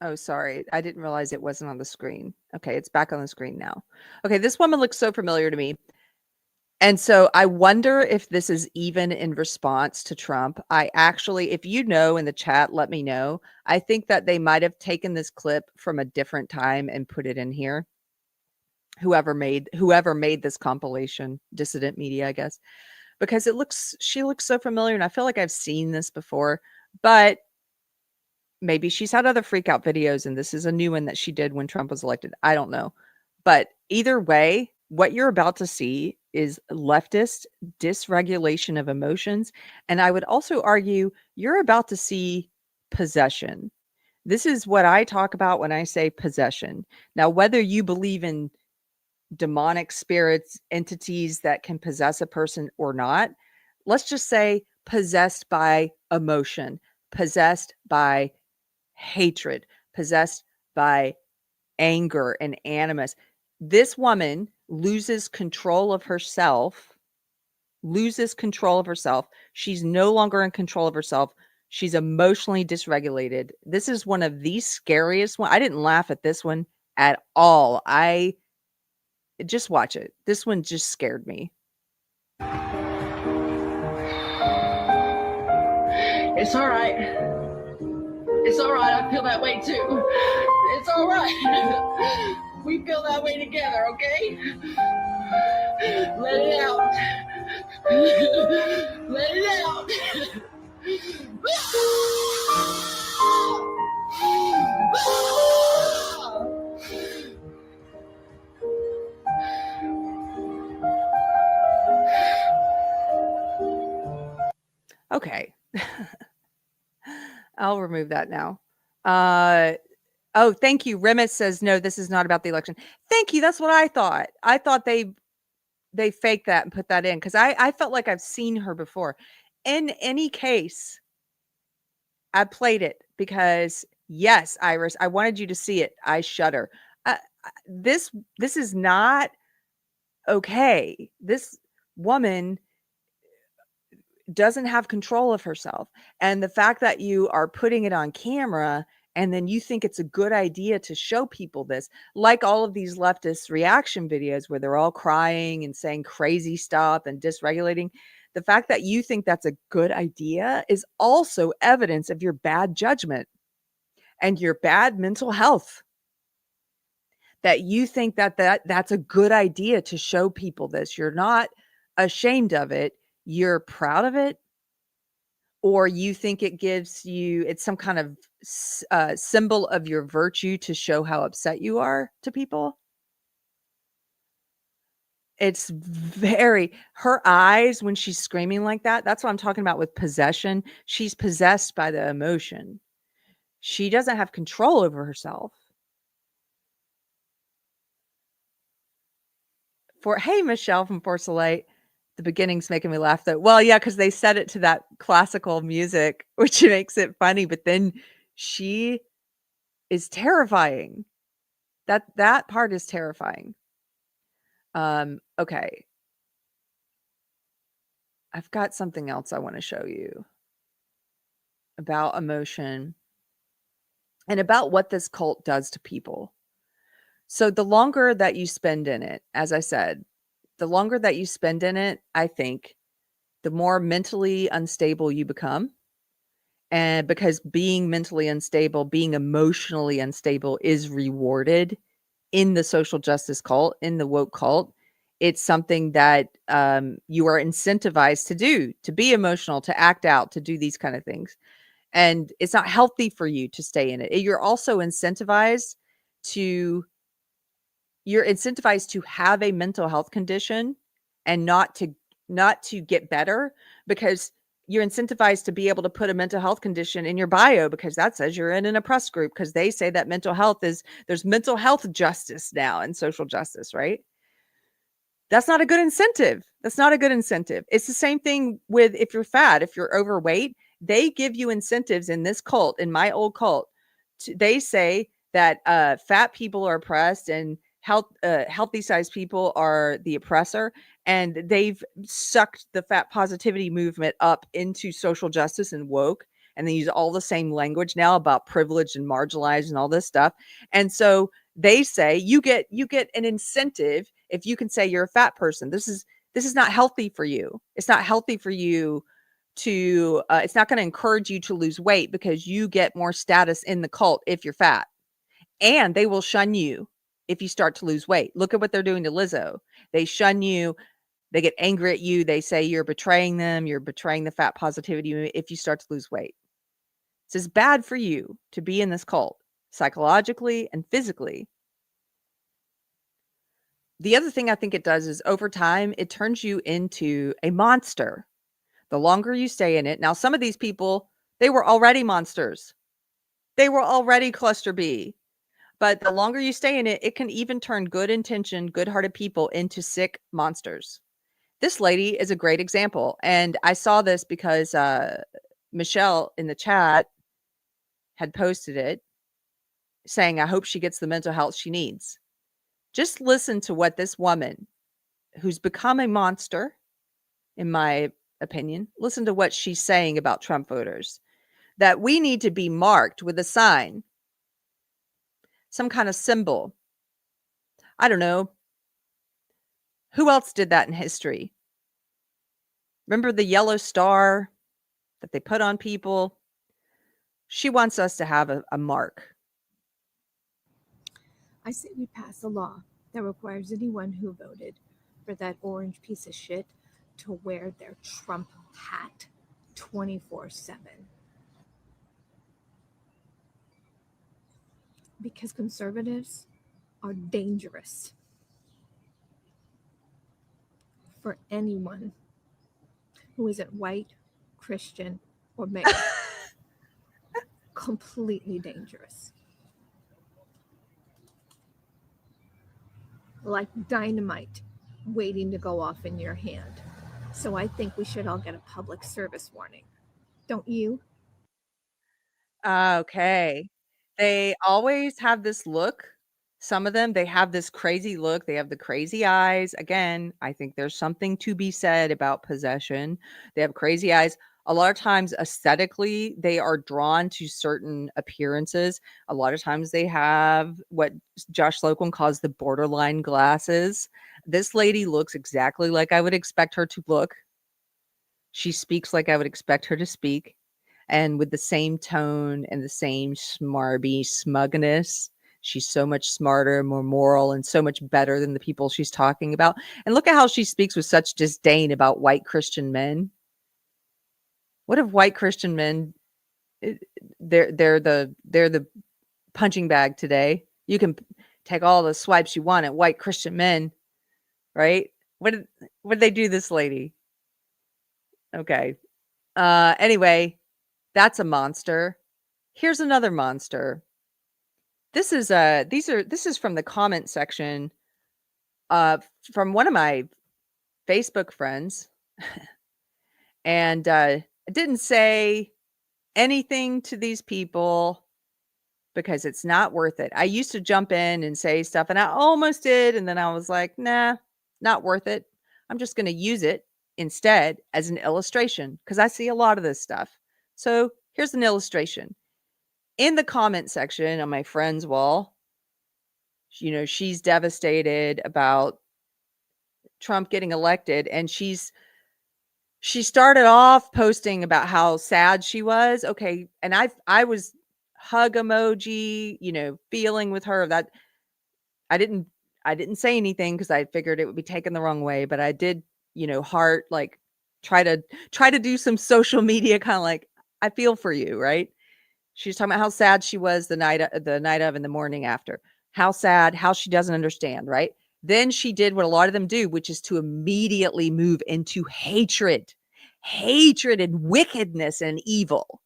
Oh, sorry. I didn't realize it wasn't on the screen. Okay, it's back on the screen now. Okay, this woman looks so familiar to me. And so I wonder if this is even in response to Trump. I actually, if you know in the chat, let me know. I think that they might have taken this clip from a different time and put it in here. Whoever made this compilation, Dissident Media, I guess, because she looks so familiar, and I feel like I've seen this before, but maybe she's had other freak out videos and this is a new one that she did when Trump was elected. I don't know. But either way, what you're about to see is leftist dysregulation of emotions. And I would also argue you're about to see possession. This is what I talk about when I say possession. Now, whether you believe in demonic spirits, entities that can possess a person or not, let's just say possessed by emotion, possessed by hatred, possessed by anger and animus. This woman loses control of herself, She's no longer in control of herself. She's emotionally dysregulated. This is one of the scariest one. I didn't laugh at this one at all. I just watch it. This one just scared me.
It's all right. It's all right. I feel that way too. It's all right. We feel that way together, okay? Let it out. Let it out.
Okay. I'll remove that now. Oh, thank you. Remis says, no, this is not about the election. Thank you. That's what I thought. I thought they faked that and put that in because I felt like I've seen her before. In any case, I played it because yes, Iris, I wanted you to see it. I shudder. This is not okay. This woman doesn't have control of herself. And the fact that you are putting it on camera and then you think it's a good idea to show people this, like all of these leftist reaction videos where they're all crying and saying crazy stuff and dysregulating, the fact that you think that's a good idea is also evidence of your bad judgment and your bad mental health. That you think that's a good idea to show people this. You're not ashamed of it. You're proud of it, or you think it's some kind of symbol of your virtue to show how upset you are to people. It's very, her eyes when she's screaming like that, that's what I'm talking about with possession. She's possessed by the emotion. She doesn't have control over herself. Hey, Michelle from Porcelate. The beginning's making me laugh though. Well, yeah, because they set it to that classical music, which makes it funny, but then she is terrifying. That part is terrifying. Okay. I've got something else I want to show you about emotion and about what this cult does to people. So the longer that you spend in it, as I said, the longer that you spend in it, I think, the more mentally unstable you become. And because being mentally unstable, being emotionally unstable is rewarded in the social justice cult, in the woke cult. It's something that you are incentivized to do, to be emotional, to act out, to do these kind of things. And it's not healthy for you to stay in it. You're also incentivized to have a mental health condition and not to get better, because you're incentivized to be able to put a mental health condition in your bio because that says you're in an oppressed group, because they say that there's mental health justice now and social justice, right? That's not a good incentive. That's not a good incentive. It's the same thing with if you're fat, if you're overweight, they give you incentives in this cult, in my old cult. They say that fat people are oppressed and healthy sized people are the oppressor. And they've sucked the fat positivity movement up into social justice and woke. And they use all the same language now about privilege and marginalized and all this stuff. And so they say you get an incentive if you can say you're a fat person. This is not healthy for you. It's not healthy for you to it's not going to encourage you to lose weight because you get more status in the cult if you're fat. And they will shun you if you start to lose weight. Look at what they're doing to Lizzo. They shun you. They get angry at you. They say you're betraying them. You're betraying the fat positivity if you start to lose weight. It's bad for you to be in this cult, psychologically and physically. The other thing I think it does is over time, it turns you into a monster. The longer you stay in it. Now, some of these people, they were already monsters. They were already cluster B. But the longer you stay in it, it can even turn good-intentioned, good-hearted people into sick monsters. This lady is a great example. And I saw this because Michelle in the chat had posted it saying, I hope she gets the mental health she needs. Just listen to what this woman, who's become a monster, in my opinion, listen to what she's saying about Trump voters. That we need to be marked with a sign, some kind of symbol. I don't know. Who else did that in history? Remember the yellow star that they put on people? She wants us to have a mark.
I say we pass a law that requires anyone who voted for that orange piece of shit to wear their Trump hat 24/7. Because conservatives are dangerous for anyone who isn't white, Christian, or male. Completely dangerous. Like dynamite waiting to go off in your hand. So I think we should all get a public service warning. Don't you?
Okay. They always have this look. Some of them, they have this crazy look. They have the crazy eyes. Again, I think there's something to be said about possession. They have crazy eyes. A lot of times, aesthetically, they are drawn to certain appearances. A lot of times, they have what Josh Slocum calls the borderline glasses. This lady looks exactly like I would expect her to look. She speaks like I would expect her to speak, and with the same tone and the same smarby smugness. She's so much smarter, more moral, and so much better than the people she's talking about. And look at how she speaks with such disdain about white Christian men. What if white Christian men, they're the punching bag today? You can take all the swipes you want at white Christian men, right? What did they do to this lady? Okay. Anyway, that's a monster. Here's another monster. This is from the comment section from one of my Facebook friends. And I didn't say anything to these people because it's not worth it. I used to jump in and say stuff, and I almost did, and then I was like, nah, not worth it. I'm just going to use it instead as an illustration because I see a lot of this stuff. So here's an illustration. In the comment section on my friend's wall, she's devastated about Trump getting elected, and she started off posting about how sad she was. Okay, and I was hug emoji, feeling with her. That I didn't say anything because I figured it would be taken the wrong way, but I did, heart, like try to do some social media kind of like, I feel for you, right? She's talking about how sad she was the night of and the morning after. How sad, how she doesn't understand, right? Then she did what a lot of them do, which is to immediately move into hatred and wickedness and evil.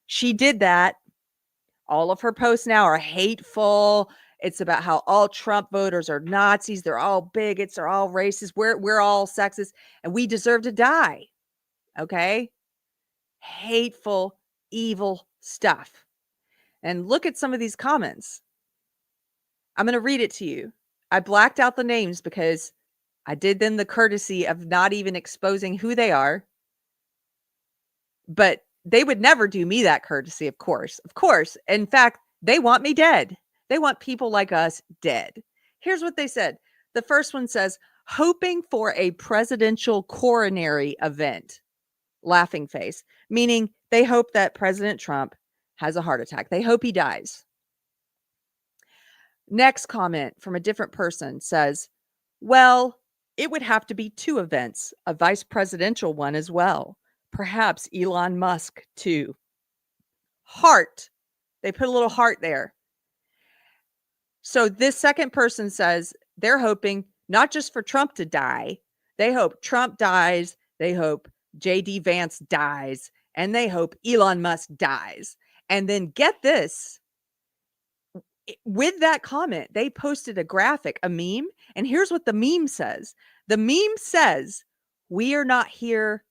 She did that. All of her posts now are hateful. It's about how all Trump voters are Nazis. They're all bigots. They're all racist. We're all sexist, and we deserve to die. Okay? Hateful, evil stuff. And look at some of these comments. I'm going to read it to you. I blacked out the names because I did them the courtesy of not even exposing who they are. But they would never do me that courtesy, of course. Of course. In fact, they want me dead. They want people like us dead. Here's what they said. The first one says, hoping for a presidential coronary event. Laughing face. Meaning they hope that President Trump has a heart attack. They hope he dies. Next comment from a different person says, well, it would have to be 2 events, a vice presidential one as well. Perhaps Elon Musk too. Heart. They put a little heart there. So this second person says they're hoping not just for Trump to die. They hope Trump dies. They hope J.D. Vance dies. And they hope Elon Musk dies. And then get this. With that comment, they posted a graphic, a meme. And here's what the meme says. The meme says, we are not here.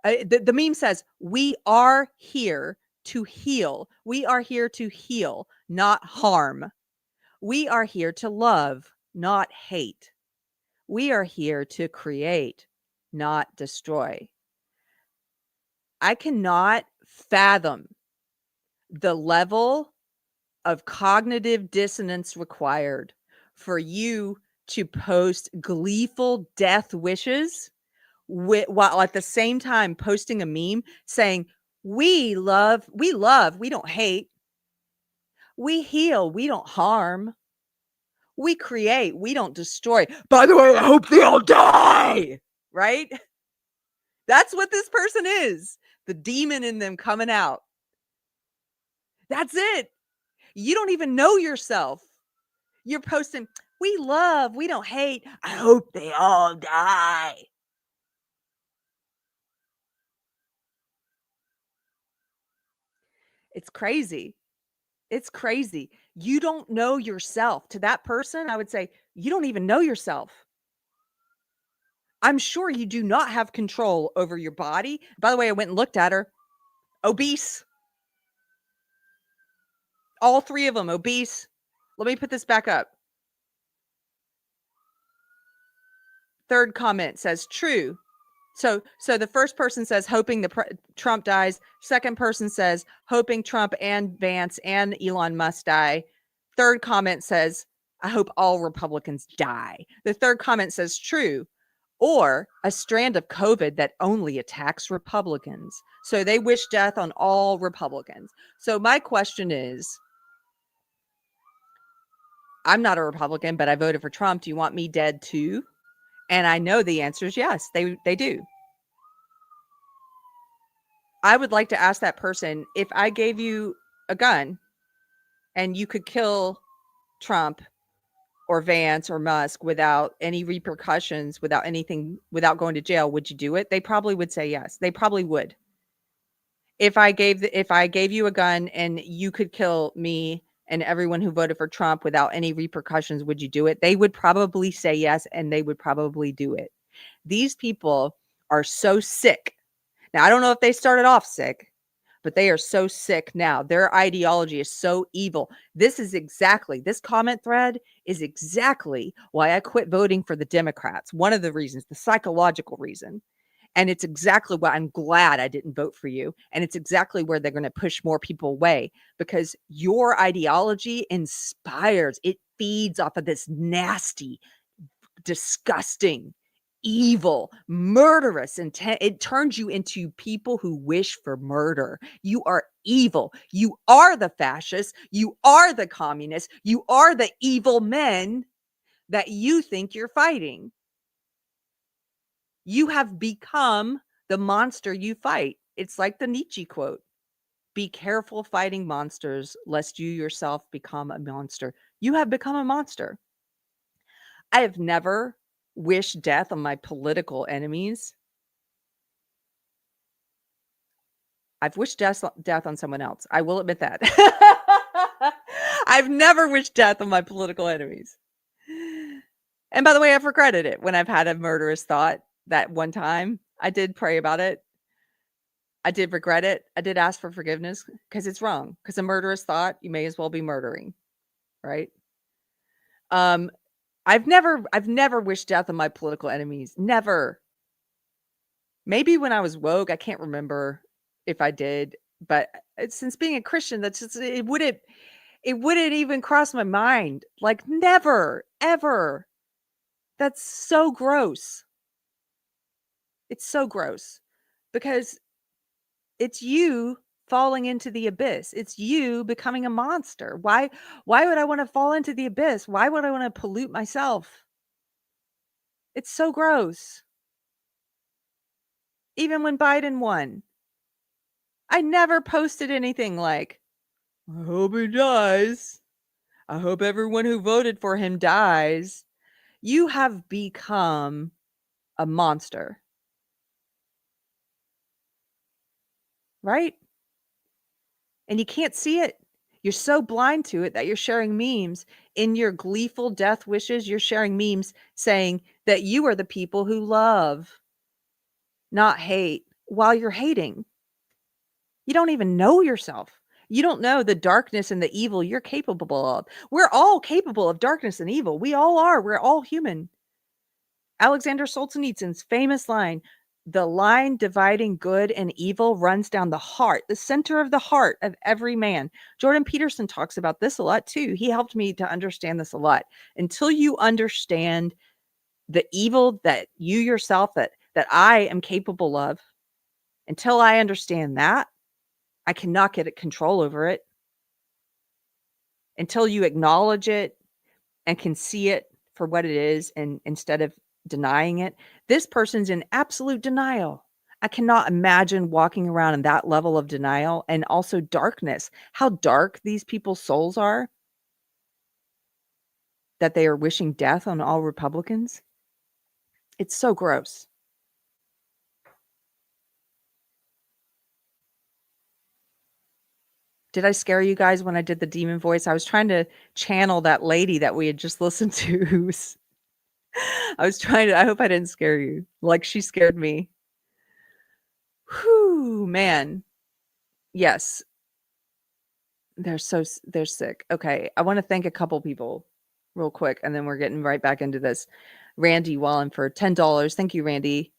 The meme says, we are here to heal. We are here to heal, not harm. We are here to love, not hate. We are here to create, not destroy. I cannot fathom the level of cognitive dissonance required for you to post gleeful death wishes while at the same time posting a meme saying, we love, we don't hate. We heal, we don't harm. We create, we don't destroy. By the way, I hope they all die. Right? That's what this person is. The demon in them coming out. That's it. You don't even know yourself. You're posting, we love, we don't hate. I hope they all die. It's crazy. It's crazy. You don't know yourself. To that person, I would say, you don't even know yourself. I'm sure you do not have control over your body. By the way, I went and looked at her. Obese. All 3 of them obese. Let me put this back up. Third comment says true. So the first person says hoping Trump dies. Second person says hoping Trump and Vance and Elon Musk die. Third comment says, I hope all Republicans die. The third comment says true. Or a strand of COVID that only attacks Republicans. So they wish death on all Republicans. So my question is, I'm not a Republican, but I voted for Trump. Do you want me dead too? And I know the answer is yes, they do. I would like to ask that person, if I gave you a gun and you could kill Trump or Vance or Musk without any repercussions, without anything, without going to jail, would you do it? They probably would say yes. They probably would. If I gave you a gun and you could kill me and everyone who voted for Trump without any repercussions, would you do it? They would probably say yes, and they would probably do it. These people are so sick. Now, I don't know if they started off sick, but they are so sick now. Their ideology is so evil. This comment thread is exactly why I quit voting for the Democrats. One of the reasons, the psychological reason. And it's exactly why I'm glad I didn't vote for you. And it's exactly where they're going to push more people away, because your ideology inspires, it feeds off of this nasty, disgusting, evil, murderous intent. It turns you into people who wish for murder. You are evil. You are the fascists. You are the communists. You are the evil men that you think you're fighting. You have become the monster you fight. It's like the Nietzsche quote: be careful fighting monsters, lest you yourself become a monster. You have become a monster. I have never wished death on my political enemies. I've wished death on someone else. I will admit that. I've never wished death on my political enemies. And by the way, I've regretted it when I've had a murderous thought. That one time, I did pray about it. I did regret it. I did ask for forgiveness, because it's wrong. Because a murderous thought, you may as well be murdering, right? I've never wished death on my political enemies. Never. Maybe when I was woke, I can't remember if I did, but since being a Christian, that's just, it wouldn't even cross my mind. Like, never, ever. That's so gross. It's so gross, because it's you falling into the abyss. It's you becoming a monster. Why would I want to fall into the abyss? Why would I want to pollute myself? It's so gross. Even when Biden won, I never posted anything like, I hope he dies. I hope everyone who voted for him dies. You have become a monster. Right? And you can't see it. You're so blind to it that you're sharing memes. In your gleeful death wishes, you're sharing memes saying that you are the people who love, not hate, while you're hating. You don't even know yourself. You don't know the darkness and the evil you're capable of. We're all capable of darkness and evil. We all are. We're all human. Alexander Solzhenitsyn's famous line, the line dividing good and evil runs down the heart, the center of the heart of every man. Jordan Peterson talks about this a lot too. He helped me to understand this a lot. Until you understand the evil that you yourself, that I am capable of, until I understand that, I cannot get control over it. Until you acknowledge it and can see it for what it is, and instead of denying it. This person's in absolute denial. I cannot imagine walking around in that level of denial, and also darkness. How dark these people's souls are, that they are wishing death on all Republicans. It's so gross. Did I scare you guys when I did the demon voice? I was trying to channel that lady that we had just listened to. I hope I didn't scare you like she scared me. Whew, man. Yes. They're sick. Okay. I want to thank a couple people real quick, and then we're getting right back into this. Randy Wallen for $10. Thank you, Randy.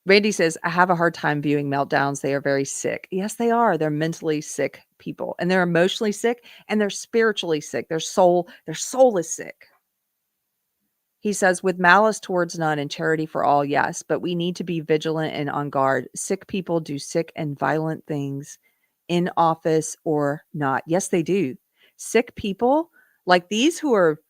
Randy says, I have a hard time viewing meltdowns. They are very sick. Yes, they are. They're mentally sick people, and they're emotionally sick, and they're spiritually sick. Their soul is sick. He says, with malice towards none and charity for all, yes, but we need to be vigilant and on guard. Sick people do sick and violent things in office or not. Yes, they do. Sick people like these who are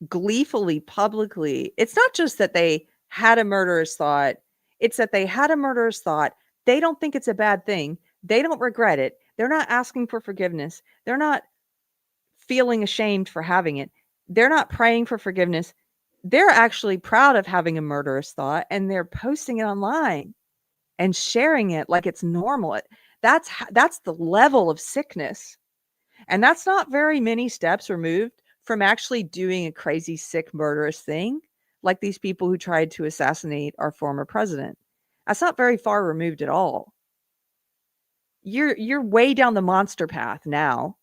gleefully, publicly, it's not just that they had a murderous thought. It's that they had a murderous thought. They don't think it's a bad thing. They don't regret it. They're not asking for forgiveness. They're not feeling ashamed for having it. They're not praying for forgiveness. They're actually proud of having a murderous thought, and they're posting it online and sharing it like it's normal. That's the level of sickness. And that's not very many steps removed from actually doing a crazy, sick, murderous thing, like these people who tried to assassinate our former president. That's not very far removed at all. You're way down the monster path now.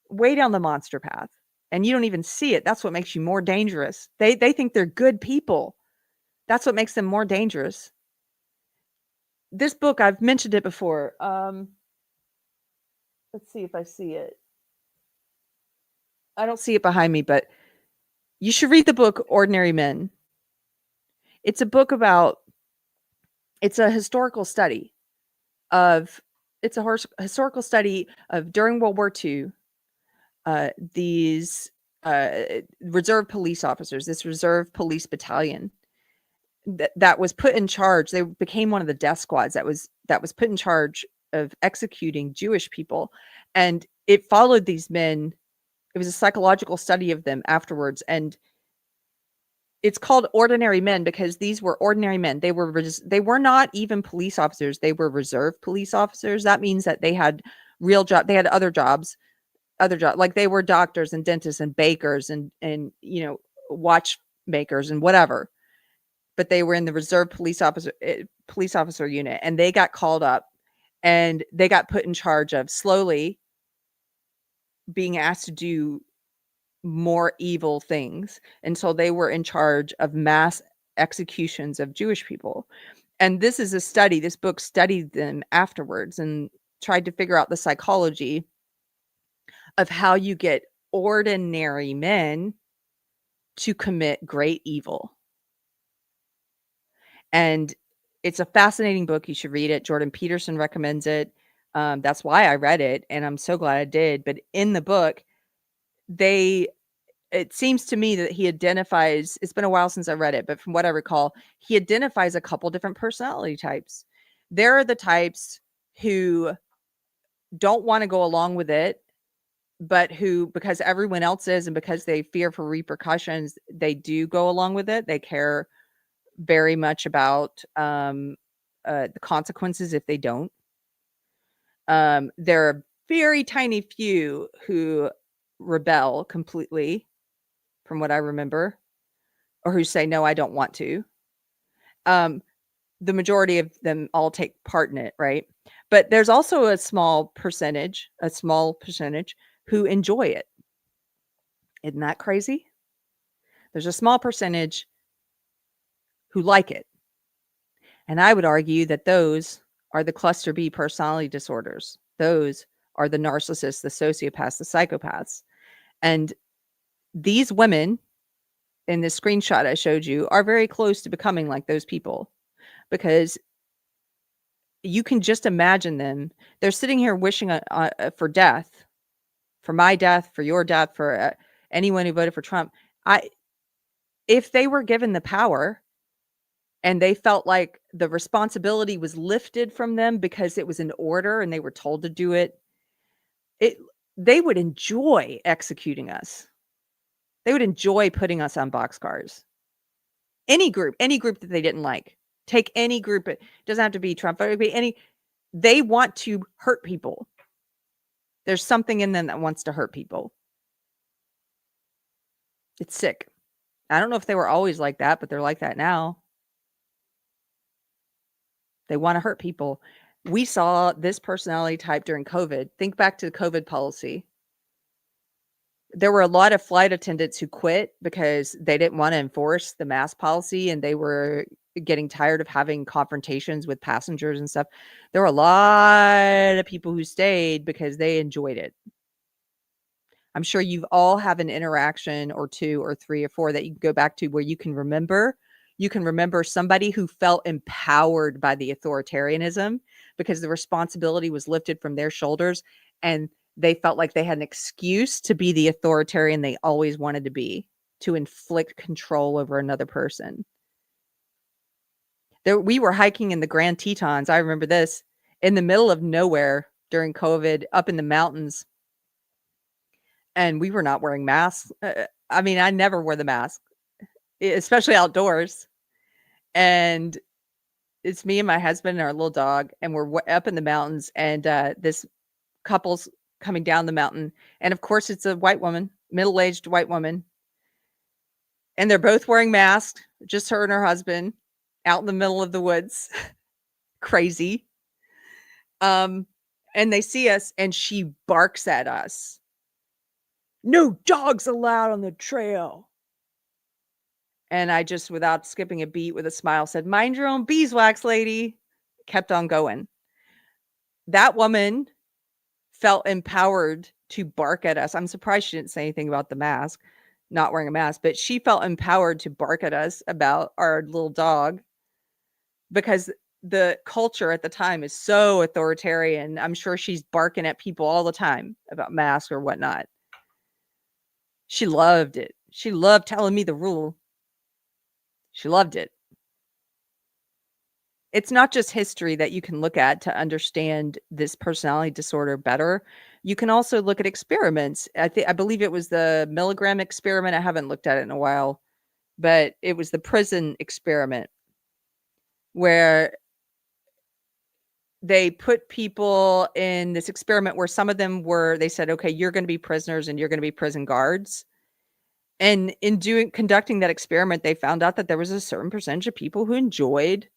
Way down the monster path. And you don't even see it. That's what makes you more dangerous. They think they're good people. That's what makes them more dangerous. This book, I've mentioned it before. Let's see if I see it. I don't see it behind me, but you should read the book Ordinary Men. It's a book about, it's a historical study of, historical study of during World War II, these reserve police officers, this reserve police battalion that was put in charge. They became one of the death squads that was put in charge of executing Jewish people. And it followed these men. It was a psychological study of them afterwards. And it's called Ordinary Men because these were ordinary men. They were not even police officers. They were reserve police officers. That means that they had real job. They had other jobs, like they were doctors and dentists and bakers and watchmakers and whatever. But they were in the reserve police officer unit, and they got called up and they got put in charge of slowly being asked to do more evil things until they were in charge of mass executions of Jewish people. And this is a study. This book studied them afterwards and tried to figure out the psychology of how you get ordinary men to commit great evil. And it's a fascinating book. You should read it. Jordan Peterson recommends it. That's why I read it, and I'm so glad I did. But in the book, it seems to me that he identifies, it's been a while since I read it, but from what I recall, he identifies a couple different personality types. There are the types who don't want to go along with it, but who, because everyone else is, and because they fear for repercussions, they do go along with it. They care very much about the consequences if they don't. There are very tiny few who rebel completely, from what I remember, or who say, no, I don't want to. The majority of them all take part in it, right? But there's also a small percentage who enjoy it. Isn't that crazy? There's a small percentage who like it. And I would argue that those are the cluster B personality disorders. Those are the narcissists, the sociopaths, the psychopaths. And these women in this screenshot I showed you are very close to becoming like those people, because you can just imagine them. They're sitting here wishing for death, for my death, for your death, for anyone who voted for Trump. If they were given the power and they felt like the responsibility was lifted from them because it was an order and they were told to do it, they would enjoy executing us. They would enjoy putting us on boxcars. Any group that they didn't like. Take any group. It doesn't have to be Trump. It could be any. They want to hurt people. There's something in them that wants to hurt people. It's sick. I don't know if they were always like that, but they're like that now. They want to hurt people. We saw this personality type during COVID. Think back to the COVID policy. There were a lot of flight attendants who quit because they didn't want to enforce the mask policy, and they were getting tired of having confrontations with passengers and stuff. There were a lot of people who stayed because they enjoyed it. I'm sure you've all have an interaction or two or three or four that you can go back to where you can remember somebody who felt empowered by the authoritarianism because the responsibility was lifted from their shoulders, and they felt like they had an excuse to be the authoritarian they always wanted to be, to inflict control over another person. We were hiking in the Grand Tetons. I remember this, in the middle of nowhere during COVID, up in the mountains. and we were not wearing masks. I mean, I never wore the mask, especially outdoors. And it's me and my husband and our little dog, and we're up in the mountains, and this couple's coming down the mountain, and of course it's a white woman, middle-aged white woman, and they're both wearing masks, just her and her husband, out in the middle of the woods. Crazy. And they see us, and she barks at us. No dogs allowed on the trail. And I just, without skipping a beat, with a smile, said, mind your own beeswax, lady. Kept on going. That woman felt empowered to bark at us. I'm surprised she didn't say anything about the mask, not wearing a mask, but she felt empowered to bark at us about our little dog, because the culture at the time is so authoritarian. I'm sure she's barking at people all the time about masks or whatnot. She loved it. She loved telling me the rule. She loved it. It's not just history that you can look at to understand this personality disorder better. You can also look at experiments. I believe it was the milligram experiment. I haven't looked at it in a while, but it was the prison experiment where they put people in this experiment where some of them were, they said, okay, you're going to be prisoners and you're going to be prison guards. And in conducting that experiment, they found out that there was a certain percentage of people who enjoyed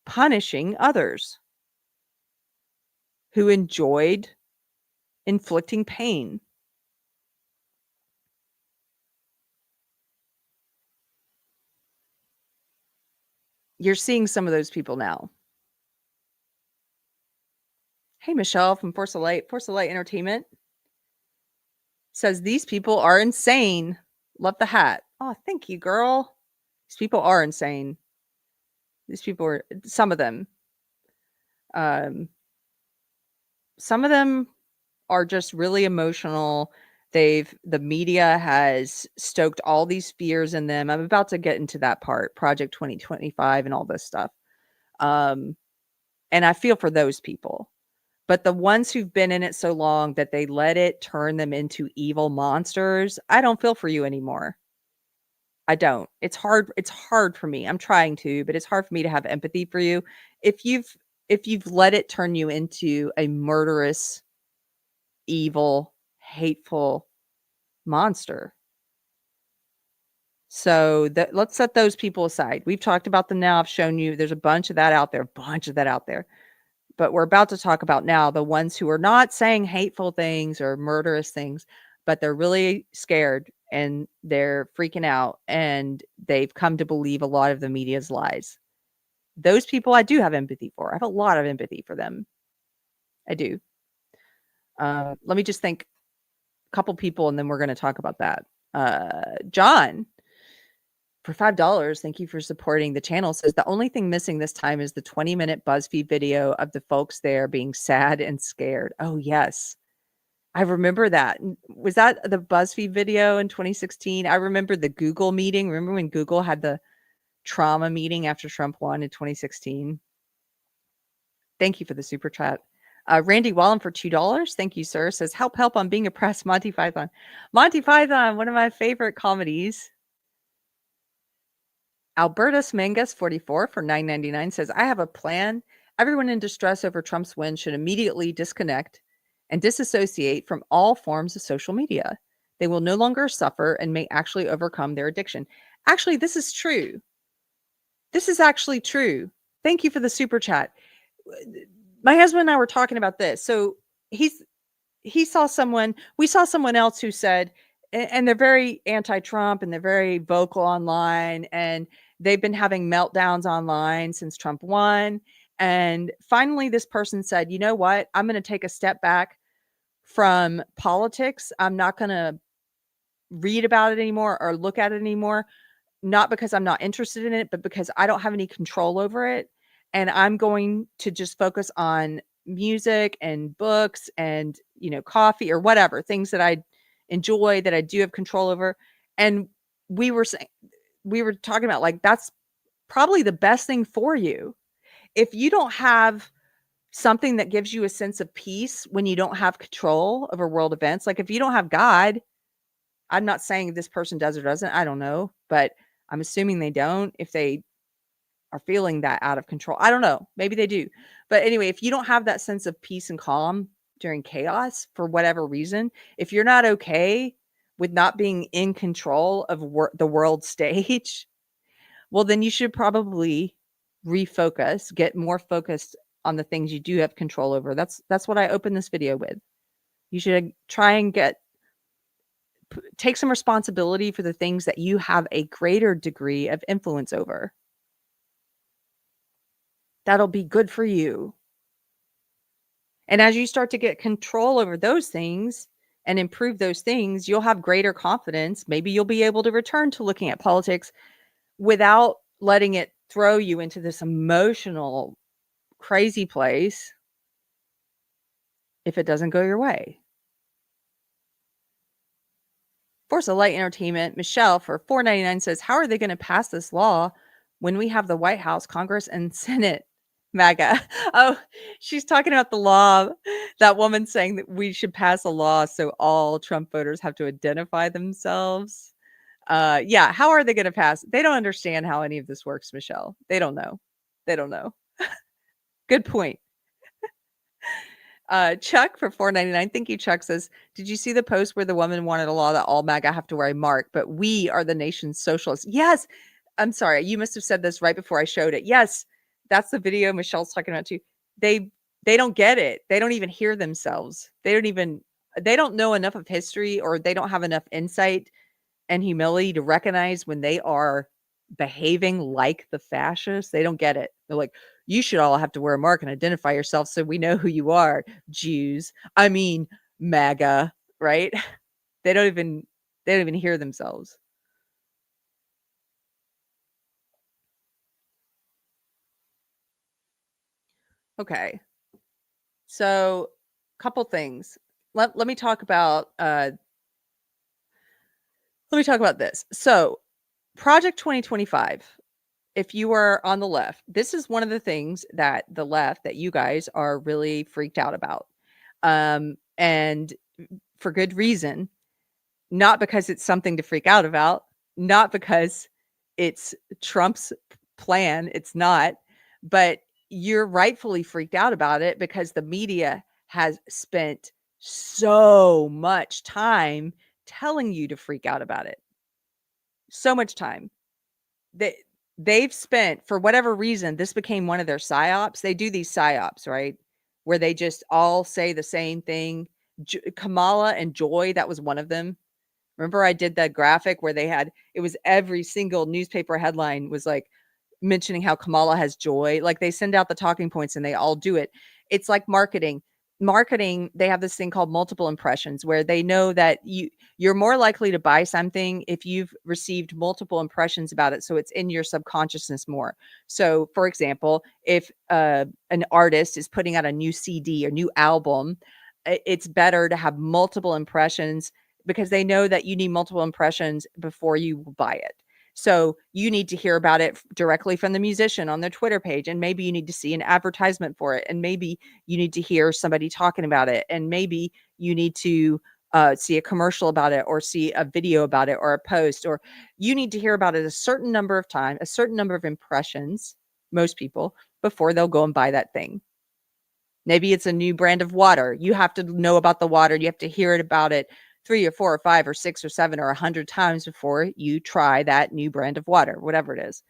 punishing others, who enjoyed inflicting pain. You're seeing some of those people now. Hey, Michelle from Force of Light Entertainment says these people are insane. Love the hat. Oh, thank you, girl. These people are insane. These people are, some of them are just really emotional. The media has stoked all these fears in them. I'm about to get into that part, Project 2025 and all this stuff. And I feel for those people. But the ones who've been in it so long that they let it turn them into evil monsters, I don't feel for you anymore. I don't. It's hard for me. I'm trying to, but it's hard for me to have empathy for you. If you've let it turn you into a murderous, evil, hateful monster. So let's set those people aside. We've talked about them now. I've shown you there's a bunch of that out there, But we're about to talk about now the ones who are not saying hateful things or murderous things, but they're really scared and they're freaking out and they've come to believe a lot of the media's lies. Those people I do have empathy for. I have a lot of empathy for them. I do. Let me just think a couple people and then we're going to talk about that. John, for $5, thank you for supporting the channel, says the only thing missing this time is the 20-minute BuzzFeed video of the folks there being sad and scared. Oh, yes. I remember that. Was that the BuzzFeed video in 2016? I remember the Google meeting. Remember when Google had the trauma meeting after Trump won in 2016? Thank you for the super chat. Randy Wallen for $2. Thank you, sir. Says, help, I'm being oppressed. Monty Python. Monty Python, one of my favorite comedies. Albertus Mangus 44 for $9.99 says, I have a plan. Everyone in distress over Trump's win should immediately disconnect and disassociate from all forms of social media. They will no longer suffer and may actually overcome their addiction. Actually, this is true. This is actually true. Thank you for the super chat. My husband and I were talking about this. So we saw someone else who said, and they're very anti-Trump and they're very vocal online and they've been having meltdowns online since Trump won. And finally, this person said, you know what? I'm going to take a step back from politics. I'm not going to read about it anymore or look at it anymore. Not because I'm not interested in it, but because I don't have any control over it. And I'm going to just focus on music and books and, coffee or whatever, things that I enjoy, that I do have control over. And we were talking about, like, that's probably the best thing for you. If you don't have something that gives you a sense of peace when you don't have control over world events. Like if you don't have God, I'm not saying this person does or doesn't, I don't know, but I'm assuming they don't if they are feeling that out of control. I don't know, maybe they do. But anyway, if you don't have that sense of peace and calm during chaos for whatever reason, if you're not okay with not being in control of the world stage, well, then you should probably refocus, get more focused on the things you do have control over. That's what I opened this video with. You should try and take some responsibility for the things that you have a greater degree of influence over. That'll be good for you. And as you start to get control over those things and improve those things, you'll have greater confidence. Maybe you'll be able to return to looking at politics without letting it throw you into this emotional, crazy place if it doesn't go your way. Force of Light Entertainment, Michelle for $4.99 says, how are they going to pass this law when we have the White House, Congress, and Senate? MAGA. Oh, she's talking about the law. That woman saying that we should pass a law so all Trump voters have to identify themselves. Yeah, how are they going to pass? They don't understand how any of this works, Michelle. They don't know. They don't know. Good point. Chuck for $4.99. Thank you, Chuck says, did you see the post where the woman wanted a law that all MAGA have to wear a mark, but we are the nation's socialists? Yes. I'm sorry. You must have said this right before I showed it. Yes. That's the video Michelle's talking about too. They don't get it. They don't even hear themselves. They don't know enough of history, or they don't have enough insight and humility to recognize when they are behaving like the fascists. They don't get it. They're like, you should all have to wear a mark and identify yourself so we know who you are, Jews. I mean, MAGA, right? They don't even hear themselves. Okay. So, couple things. Let me talk about this. So, Project 2025. If you are on the left, this is one of the things that the left, that you guys are really freaked out about. And for good reason, not because it's something to freak out about, not because it's Trump's plan, it's not, but you're rightfully freaked out about it because the media has spent so much time telling you to freak out about it. So much time. They've spent, for whatever reason, this became one of their psyops. They do these psyops, right? Where they just all say the same thing. Kamala and Joy, that was one of them. Remember I did that graphic where it was every single newspaper headline was like mentioning how Kamala has joy. Like they send out the talking points and they all do it. It's like marketing. They have this thing called multiple impressions, where they know that you're more likely to buy something if you've received multiple impressions about it. So it's in your subconsciousness more. So for example, if an artist is putting out a new CD or new album, it's better to have multiple impressions because they know that you need multiple impressions before you buy it. So you need to hear about it directly from the musician on their Twitter page. And maybe you need to see an advertisement for it. And maybe you need to hear somebody talking about it. And maybe you need to see a commercial about it, or see a video about it, or a post, or you need to hear about it a certain number of times, a certain number of impressions, most people, before they'll go and buy that thing. Maybe it's a new brand of water. You have to know about the water. You have to hear about it 3 or 4 or 5 or 6 or 7 or 100 times before you try that new brand of water, whatever it is.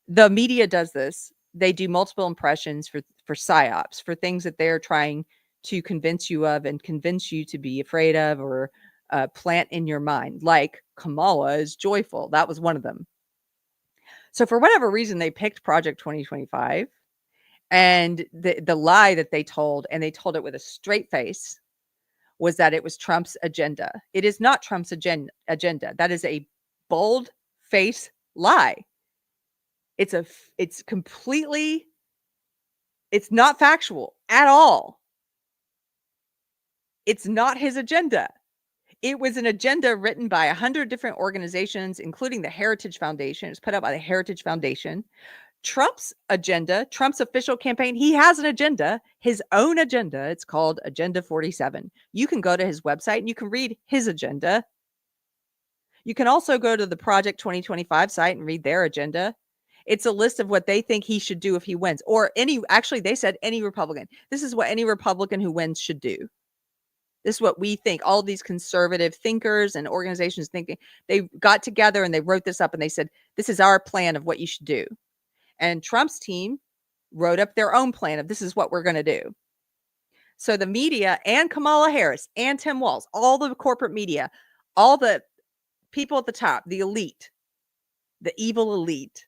The media does this. They do multiple impressions for psyops, for things that they're trying to convince you of and convince you to be afraid of, or plant in your mind. Like Kamala is joyful. That was one of them. So for whatever reason, they picked Project 2025, and the lie that they told, and they told it with a straight face, was that it was Trump's agenda. It is not Trump's agenda. That is a bold face lie. It's not factual at all. It's not his agenda. It was an agenda written by 100 different organizations, including the Heritage Foundation. It's put out by the Heritage Foundation. Trump's agenda, Trump's official campaign, he has an agenda, his own agenda. It's called Agenda 47. You can go to his website and you can read his agenda. You can also go to the Project 2025 site and read their agenda. It's a list of what they think he should do if he wins, or actually they said any Republican. This is what any Republican who wins should do. This is what we think. All these conservative thinkers and organizations thinking, they got together and they wrote this up and they said, this is our plan of what you should do. And Trump's team wrote up their own plan of this is what we're going to do. So the media and Kamala Harris and Tim Walz, all the corporate media, all the people at the top, the elite, the evil elite,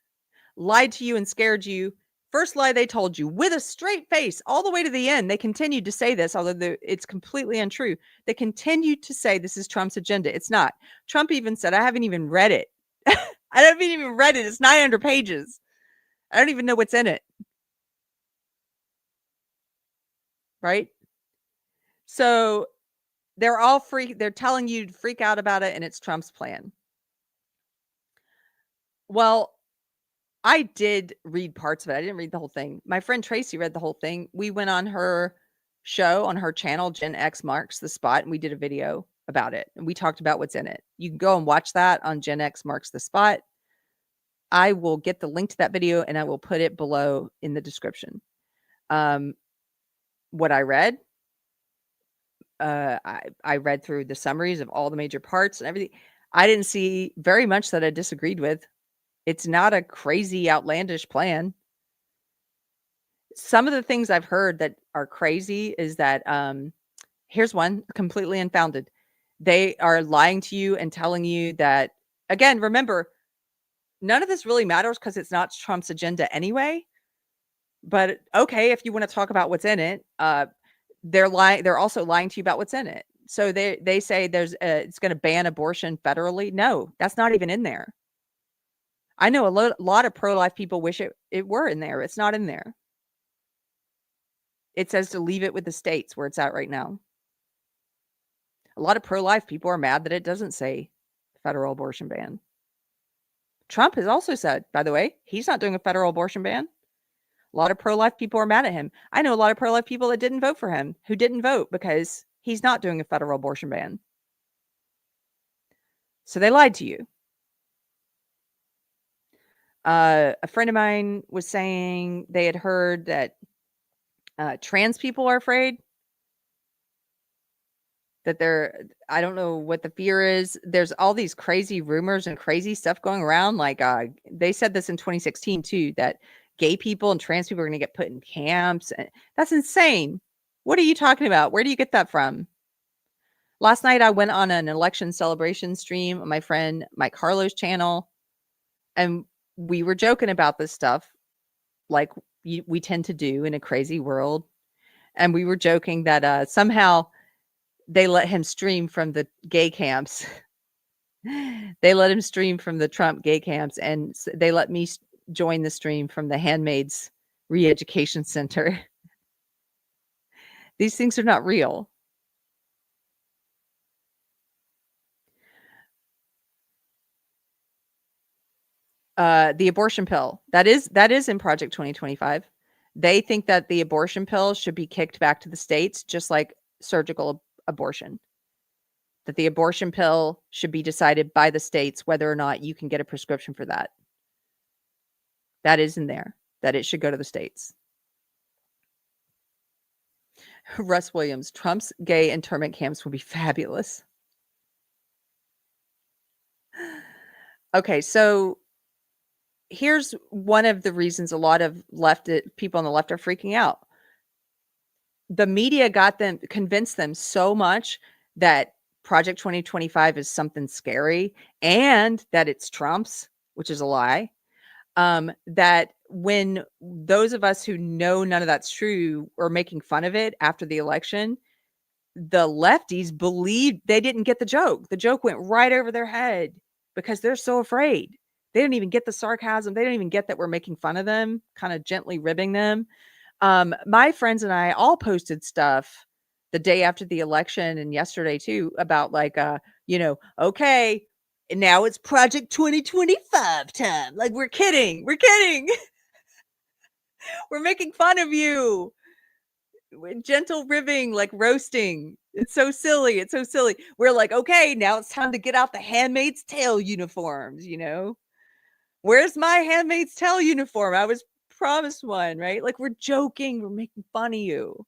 lied to you and scared you. First lie they told you with a straight face all the way to the end. They continued to say this, although it's completely untrue. They continued to say this is Trump's agenda. It's not. Trump even said, I haven't even read it. I haven't even read it. It's 900 pages. I don't even know what's in it. Right? So they're all they're telling you to freak out about it, and it's Trump's plan. Well, I did read parts of it. I didn't read the whole thing. My friend Tracy read the whole thing. We went on her show, on her channel, Gen X Marks the Spot, and we did a video about it. And we talked about what's in it. You can go and watch that on Gen X Marks the Spot. I will get the link to that video and I will put it below in the description. What I read, I read through the summaries of all the major parts and everything. I didn't see very much that I disagreed with. It's not a crazy, outlandish plan. Some of the things I've heard that are crazy is that, here's one, completely unfounded. They are lying to you and telling you that, again, remember, none of this really matters because it's not Trump's agenda anyway. But okay, if you want to talk about what's in it, they're lying. They're also lying to you about what's in it. So they say it's going to ban abortion federally. No, that's not even in there. I know a lot of pro-life people wish it were in there. It's not in there. It says to leave it with the states where it's at right now. A lot of pro-life people are mad that it doesn't say federal abortion ban. Trump has also said, by the way, he's not doing a federal abortion ban. A lot of pro-life people are mad at him. I know a lot of pro-life people that didn't vote for him, who didn't vote because he's not doing a federal abortion ban. So they lied to you. A friend of mine was saying they had heard that trans people are afraid. That I don't know what the fear is. There's all these crazy rumors and crazy stuff going around. Like they said this in 2016 too, that gay people and trans people are going to get put in camps. And that's insane. What are you talking about? Where do you get that from? Last night I went on an election celebration stream on my friend Mike Harlow's channel, and we were joking about this stuff like we tend to do in a crazy world. And we were joking that somehow they let him stream from the gay camps. They let him stream from the Trump gay camps, and they let me join the stream from the Handmaid's Re-Education Center. These things are not real. The abortion pill, that is in Project 2025. They think that the abortion pill should be kicked back to the states, just like surgical abortion. That the abortion pill should be decided by the states whether or not you can get a prescription for that. That is in there, that it should go to the states. Russ Williams, Trump's gay internment camps will be fabulous. Okay, so here's one of the reasons a lot of people on the left are freaking out. The media convinced them so much that Project 2025 is something scary and that it's Trump's, which is a lie. That when those of us who know none of that's true are making fun of it after the election, the lefties believed they didn't get the joke. The joke went right over their head because they're so afraid. They didn't even get the sarcasm. They didn't even get that we're making fun of them, kind of gently ribbing them. My friends and I all posted stuff the day after the election and yesterday too about like, okay, now it's Project 2025 time. Like we're kidding. We're making fun of you. Gentle ribbing, like roasting. It's so silly. It's so silly. We're like, okay, now it's time to get out the Handmaid's Tale uniforms, you know? Where's my Handmaid's Tale uniform? I was promised one, right? Like, we're joking. We're making fun of you.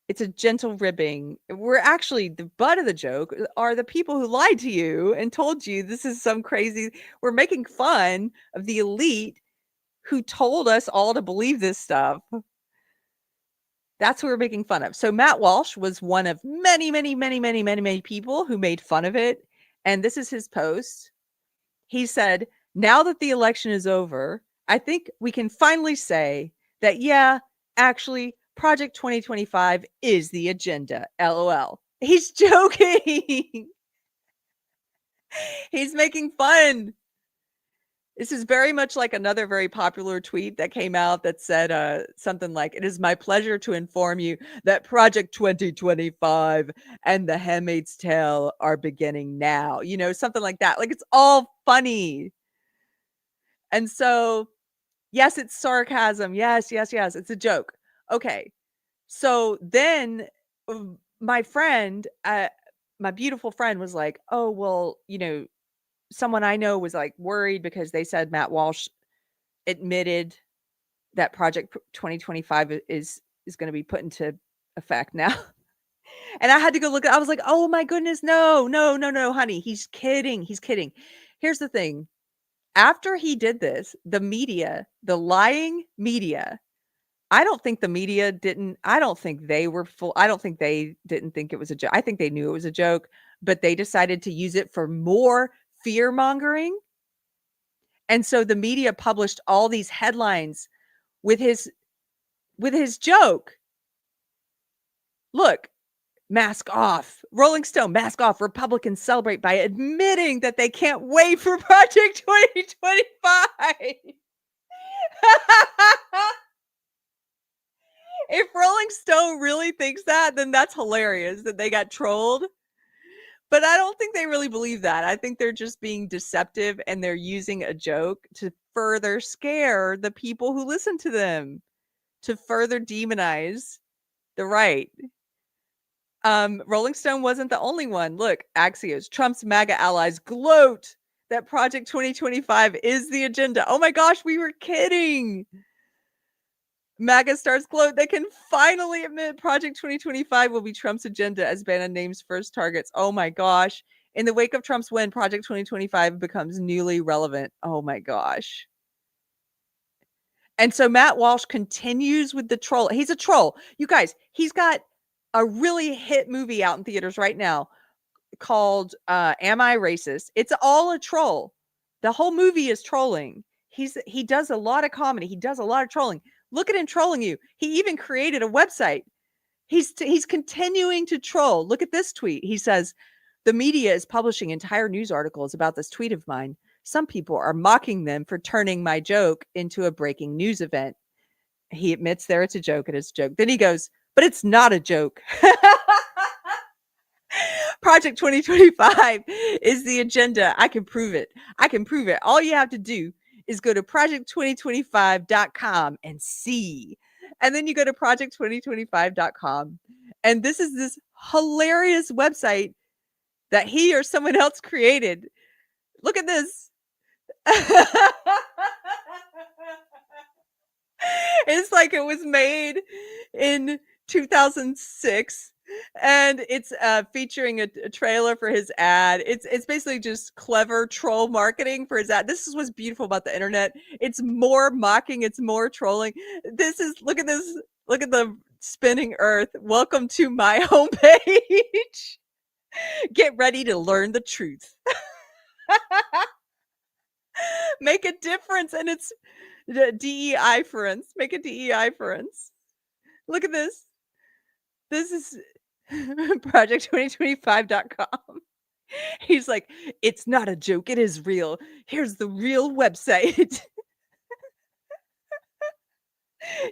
It's a gentle ribbing. We're actually, the butt of the joke are the people who lied to you and told you this is some crazy. We're making fun of the elite who told us all to believe this stuff. That's who we're making fun of. So Matt Walsh was one of many, many, many, many, many, many people who made fun of it. And this is his post. He said, now that the election is over, I think we can finally say that, yeah, actually, Project 2025 is the agenda. LOL. He's joking. He's making fun. This is very much like another very popular tweet that came out that said something like, it is my pleasure to inform you that Project 2025 and The Handmaid's Tale are beginning now. You know, something like that. Like, it's all funny. And so, yes, it's sarcasm. Yes, yes, yes. It's a joke. Okay. So then my friend, my beautiful friend was like, oh, well, you know, someone I know was like worried because they said Matt Walsh admitted that Project 2025 is going to be put into effect now. And I had to go look at, I was like, oh my goodness, no, honey. He's kidding. He's kidding. Here's the thing. After he did this, the media, the lying media, I don't think the media didn't, I don't think they were full. I don't think they didn't think it was a joke. I think they knew it was a joke, but they decided to use it for more fear mongering. And so the media published all these headlines with his joke. Look, mask off. Rolling Stone, mask off. Republicans celebrate by admitting that they can't wait for Project 2025. If Rolling Stone really thinks that, then that's hilarious that they got trolled. But I don't think they really believe that. I think they're just being deceptive and they're using a joke to further scare the people who listen to them, to further demonize the right. Rolling Stone wasn't the only one. Look, Axios, Trump's MAGA allies gloat that Project 2025 is the agenda. Oh my gosh, we were kidding. MAGA stars gloat. They can finally admit Project 2025 will be Trump's agenda as Bannon names first targets. Oh my gosh. In the wake of Trump's win, Project 2025 becomes newly relevant. Oh my gosh. And so Matt Walsh continues with the troll. He's a troll. You guys, he's got a really hit movie out in theaters right now called Am I Racist? It's all a troll. The whole movie is trolling. He does a lot of comedy. He does a lot of trolling. Look at him trolling you. He even created a website. He's continuing to troll. Look at this tweet. He says, the media is publishing entire news articles about this tweet of mine. Some people are mocking them for turning my joke into a breaking news event. He admits there it's a joke. It is a joke. Then he goes, but it's not a joke. Project 2025 is the agenda. I can prove it. I can prove it. All you have to do is go to project2025.com and see. And then you go to project2025.com. And this is this hilarious website that he or someone else created. Look at this. It's like it was made in 2006. And it's featuring a trailer for his ad. It's basically just clever troll marketing for his ad. This is what's beautiful about the internet. It's more mocking. It's more trolling. Look at this. Look at the spinning earth. Welcome to my homepage. Get ready to learn the truth. Make a difference. And it's DEI friends. Make a DEI friends. Look at this. This is project2025.com. He's like, it's not a joke. It is real. Here's the real website.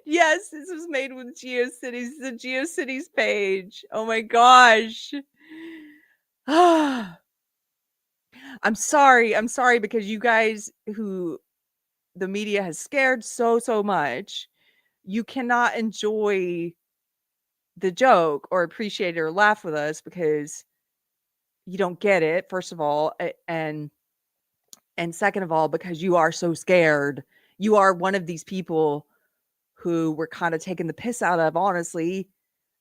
Yes, this was made with GeoCities, the GeoCities page. Oh my gosh. I'm sorry because you guys who the media has scared so much, you cannot enjoy the joke or appreciate it or laugh with us because you don't get it, first of all, and second of all, because you are so scared. You are one of these people who we're kind of taking the piss out of, honestly.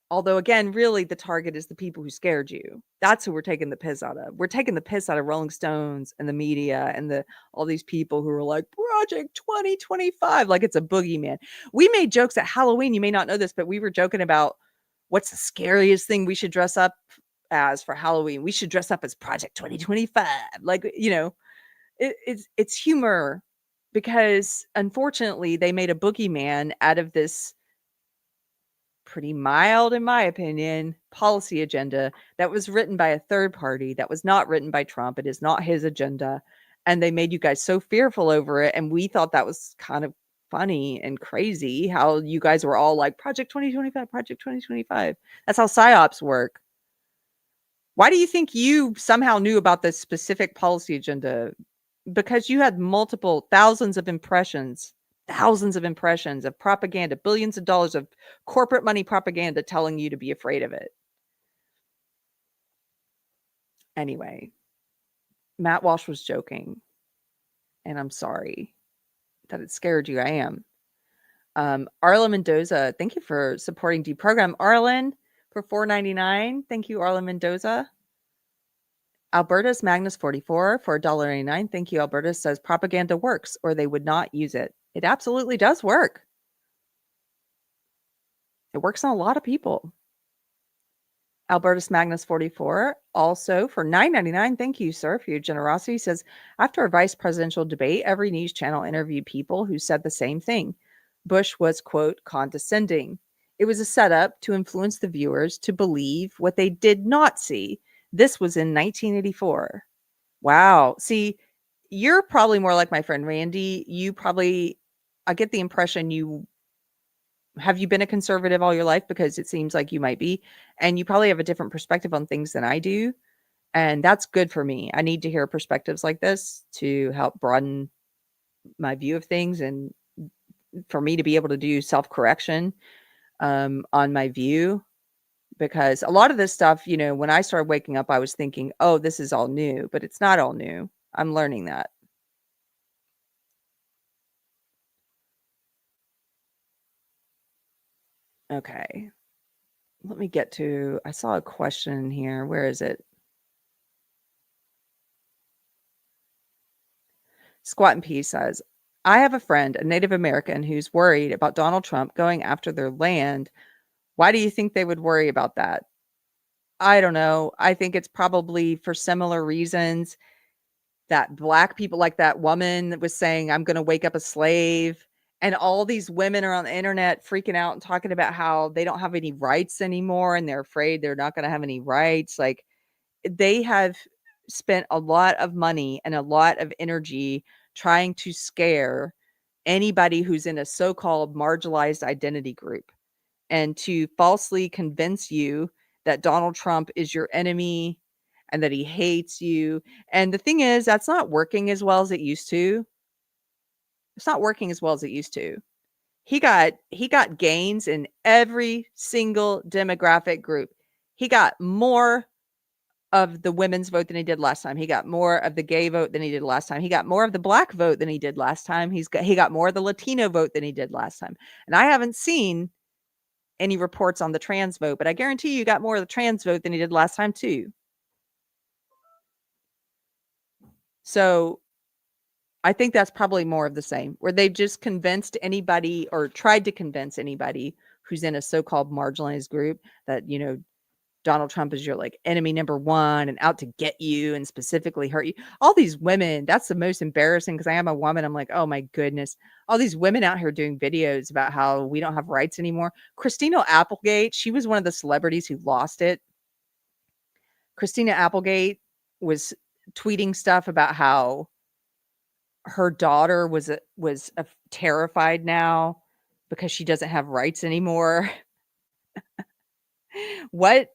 Although, again, really the target is the people who scared you. That's who we're taking the piss out of. We're taking the piss out of Rolling Stones and the media and all these people who are like, Project 2025, like it's a boogeyman. We made jokes at Halloween. You may not know this, but we were joking about what's the scariest thing we should dress up as for Halloween. We should dress up as Project 2025. Like, it's humor, because unfortunately they made a boogeyman out of this pretty mild, in my opinion, policy agenda that was written by a third party, that was not written by Trump. It is not his agenda. And they made you guys so fearful over it. And we thought that was kind of funny and crazy how you guys were all like, Project 2025, Project 2025. That's how PSYOPs work. Why do you think you somehow knew about this specific policy agenda? Because you had multiple thousands of impressions of propaganda, billions of dollars of corporate money propaganda telling you to be afraid of it. Anyway, Matt Walsh was joking, and I'm sorry that it scared you. I am. Arla Mendoza, thank you for supporting Deprogrammed. Arlen for $4.99. Thank you, Arla Mendoza. Albertus Magnus 44 for $1.99. Thank you, Albertus. Says propaganda works, or they would not use it. It absolutely does work. It works on a lot of people. Albertus Magnus 44 also for $9.99. Thank you, sir, for your generosity. Says, after a vice presidential debate, every news channel interviewed people who said the same thing. Bush was, quote, condescending. It was a setup to influence the viewers to believe what they did not see. This was in 1984. Wow. See, you're probably more like my friend Randy. I get the impression have you been a conservative all your life? Because it seems like you might be. And you probably have a different perspective on things than I do. And that's good for me. I need to hear perspectives like this to help broaden my view of things and for me to be able to do self-correction on my view. Because a lot of this stuff, when I started waking up, I was thinking, oh, this is all new. But it's not all new. I'm learning that. Okay. Let me get to, I saw a question here. Where is it? Squat and Peace says, I have a friend, a Native American, who's worried about Donald Trump going after their land. Why do you think they would worry about that? I don't know. I think it's probably for similar reasons that Black people, like that woman that was saying, I'm going to wake up a slave. And all these women are on the internet freaking out and talking about how they don't have any rights anymore. And they're afraid they're not going to have any rights. Like, they have spent a lot of money and a lot of energy trying to scare anybody who's in a so-called marginalized identity group and to falsely convince you that Donald Trump is your enemy and that he hates you. And the thing is, that's not working as well as it used to. It's not working as well as it used to. He got gains in every single demographic group. He got more of the women's vote than he did last time. He got more of the gay vote than he did last time. He got more of the Black vote than he did last time. He got more of the Latino vote than he did last time. And I haven't seen any reports on the trans vote, but I guarantee you got more of the trans vote than he did last time too. So I think that's probably more of the same, where they've just convinced anybody or tried to convince anybody who's in a so-called marginalized group that, Donald Trump is your like enemy number one and out to get you and specifically hurt you. All these women, that's the most embarrassing because I am a woman. I'm like, oh my goodness. All these women out here doing videos about how we don't have rights anymore. Christina Applegate, she was one of the celebrities who lost it. Christina Applegate was tweeting stuff about how her daughter was terrified now because she doesn't have rights anymore. What?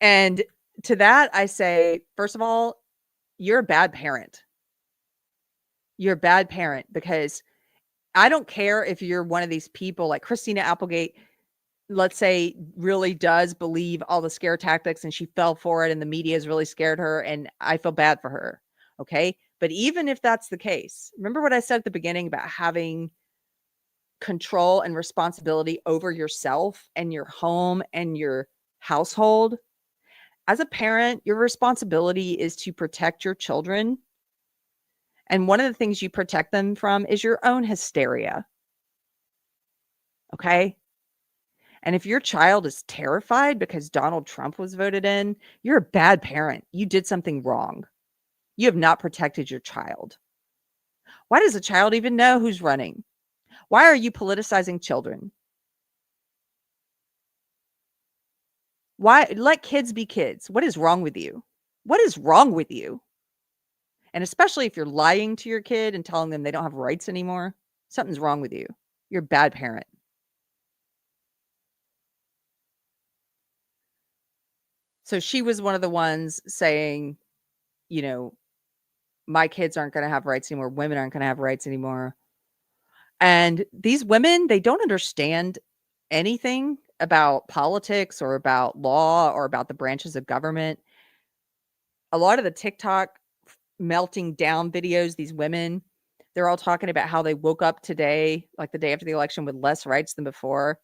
And to that, I say, first of all, you're a bad parent. You're a bad parent, because I don't care if you're one of these people like Christina Applegate, let's say, really does believe all the scare tactics and she fell for it and the media has really scared her, and I feel bad for her. Okay. But even if that's the case, remember what I said at the beginning about having control and responsibility over yourself and your home and your household. As a parent, your responsibility is to protect your children. And one of the things you protect them from is your own hysteria. Okay. And if your child is terrified because Donald Trump was voted in, you're a bad parent. You did something wrong. You have not protected your child. Why does a child even know who's running? Why are you politicizing children? Why let kids be kids? What is wrong with you? What is wrong with you? And especially if you're lying to your kid and telling them they don't have rights anymore, something's wrong with you. You're a bad parent. So she was one of the ones saying, you know, my kids aren't going to have rights anymore. Women aren't going to have rights anymore. And these women, they don't understand anything about politics or about law or about the branches of government. A lot of the TikTok melting down videos, these women, they're all talking about how they woke up today, like the day after the election, with less rights than before.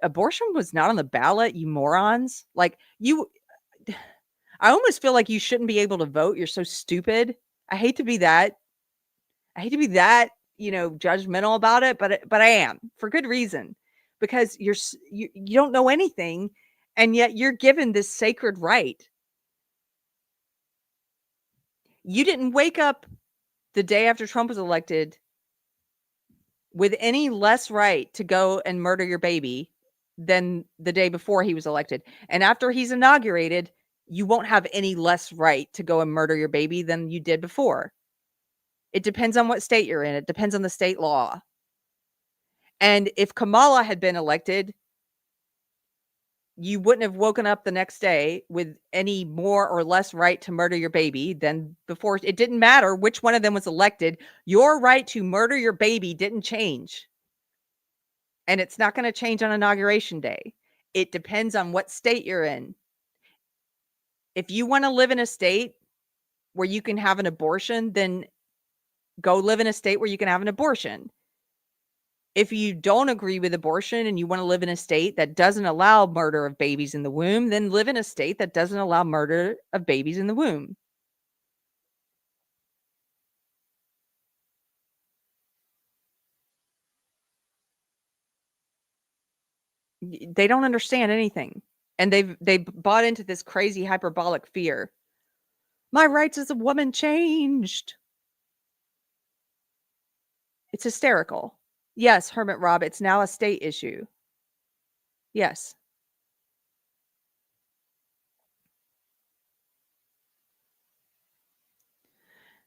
Abortion was not on the ballot, you morons. Like, I almost feel like you shouldn't be able to vote. You're so stupid. I hate to be that, judgmental about it, but I am, for good reason, because you don't know anything, and yet you're given this sacred right. You didn't wake up the day after Trump was elected with any less right to go and murder your baby than the day before he was elected. And after he's inaugurated, you won't have any less right to go and murder your baby than you did before. It depends on what state you're in. It depends on the state law. And if Kamala had been elected, you wouldn't have woken up the next day with any more or less right to murder your baby than before. It didn't matter which one of them was elected. Your right to murder your baby didn't change. And it's not going to change on Inauguration Day. It depends on what state you're in. If you want to live in a state where you can have an abortion, then go live in a state where you can have an abortion. If you don't agree with abortion and you want to live in a state that doesn't allow murder of babies in the womb, then live in a state that doesn't allow murder of babies in the womb. They don't understand anything. And they've bought into this crazy hyperbolic fear. My rights as a woman changed. It's hysterical. Yes, Hermit Rob, it's now a state issue. Yes.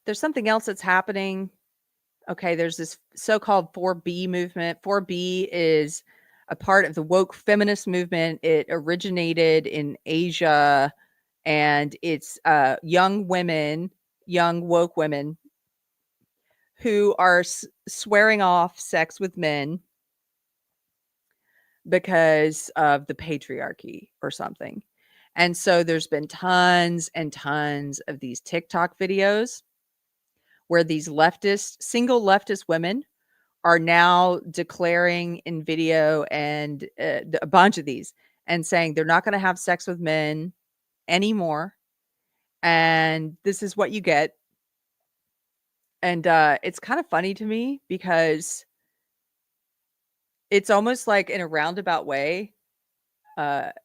There's something else that's happening. Okay, there's this so-called 4B movement. 4B is a part of the woke feminist movement. It originated in Asia, and it's young women, young woke women who are swearing off sex with men because of the patriarchy or something. And so there's been tons and tons of these TikTok videos where these single leftist women are now declaring in video, and a bunch of these, and saying they're not going to have sex with men anymore. And this is what you get. And it's kind of funny to me because it's almost like, in a roundabout way,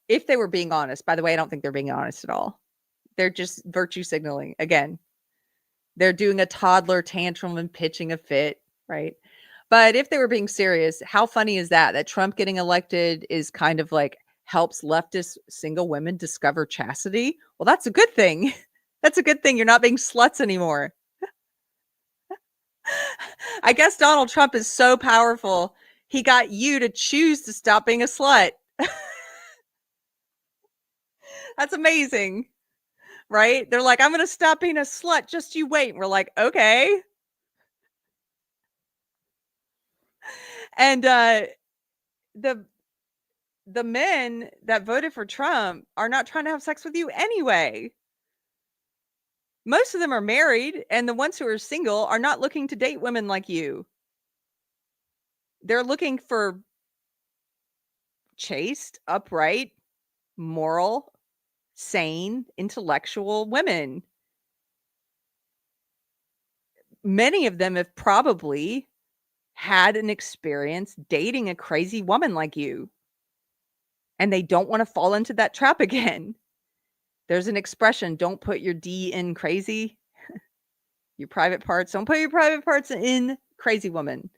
if they were being honest. By the way, I don't think they're being honest at all. They're just virtue signaling. Again, they're doing a toddler tantrum and pitching a fit, right? But if they were being serious, how funny is that? That Trump getting elected is kind of like helps leftist single women discover chastity. Well, that's a good thing. That's a good thing. You're not being sluts anymore. I guess Donald Trump is so powerful. He got you to choose to stop being a slut. That's amazing, right? They're like, I'm going to stop being a slut. Just you wait. And we're like, okay. And the men that voted for Trump are not trying to have sex with you anyway. Most of them are married, and the ones who are single are not looking to date women like you. They're looking for chaste, upright, moral, sane, intellectual women. Many of them have probably had an experience dating a crazy woman like you, and they don't want to fall into that trap again. There's an expression, don't put your D in crazy. Your private parts, don't put your private parts in crazy woman.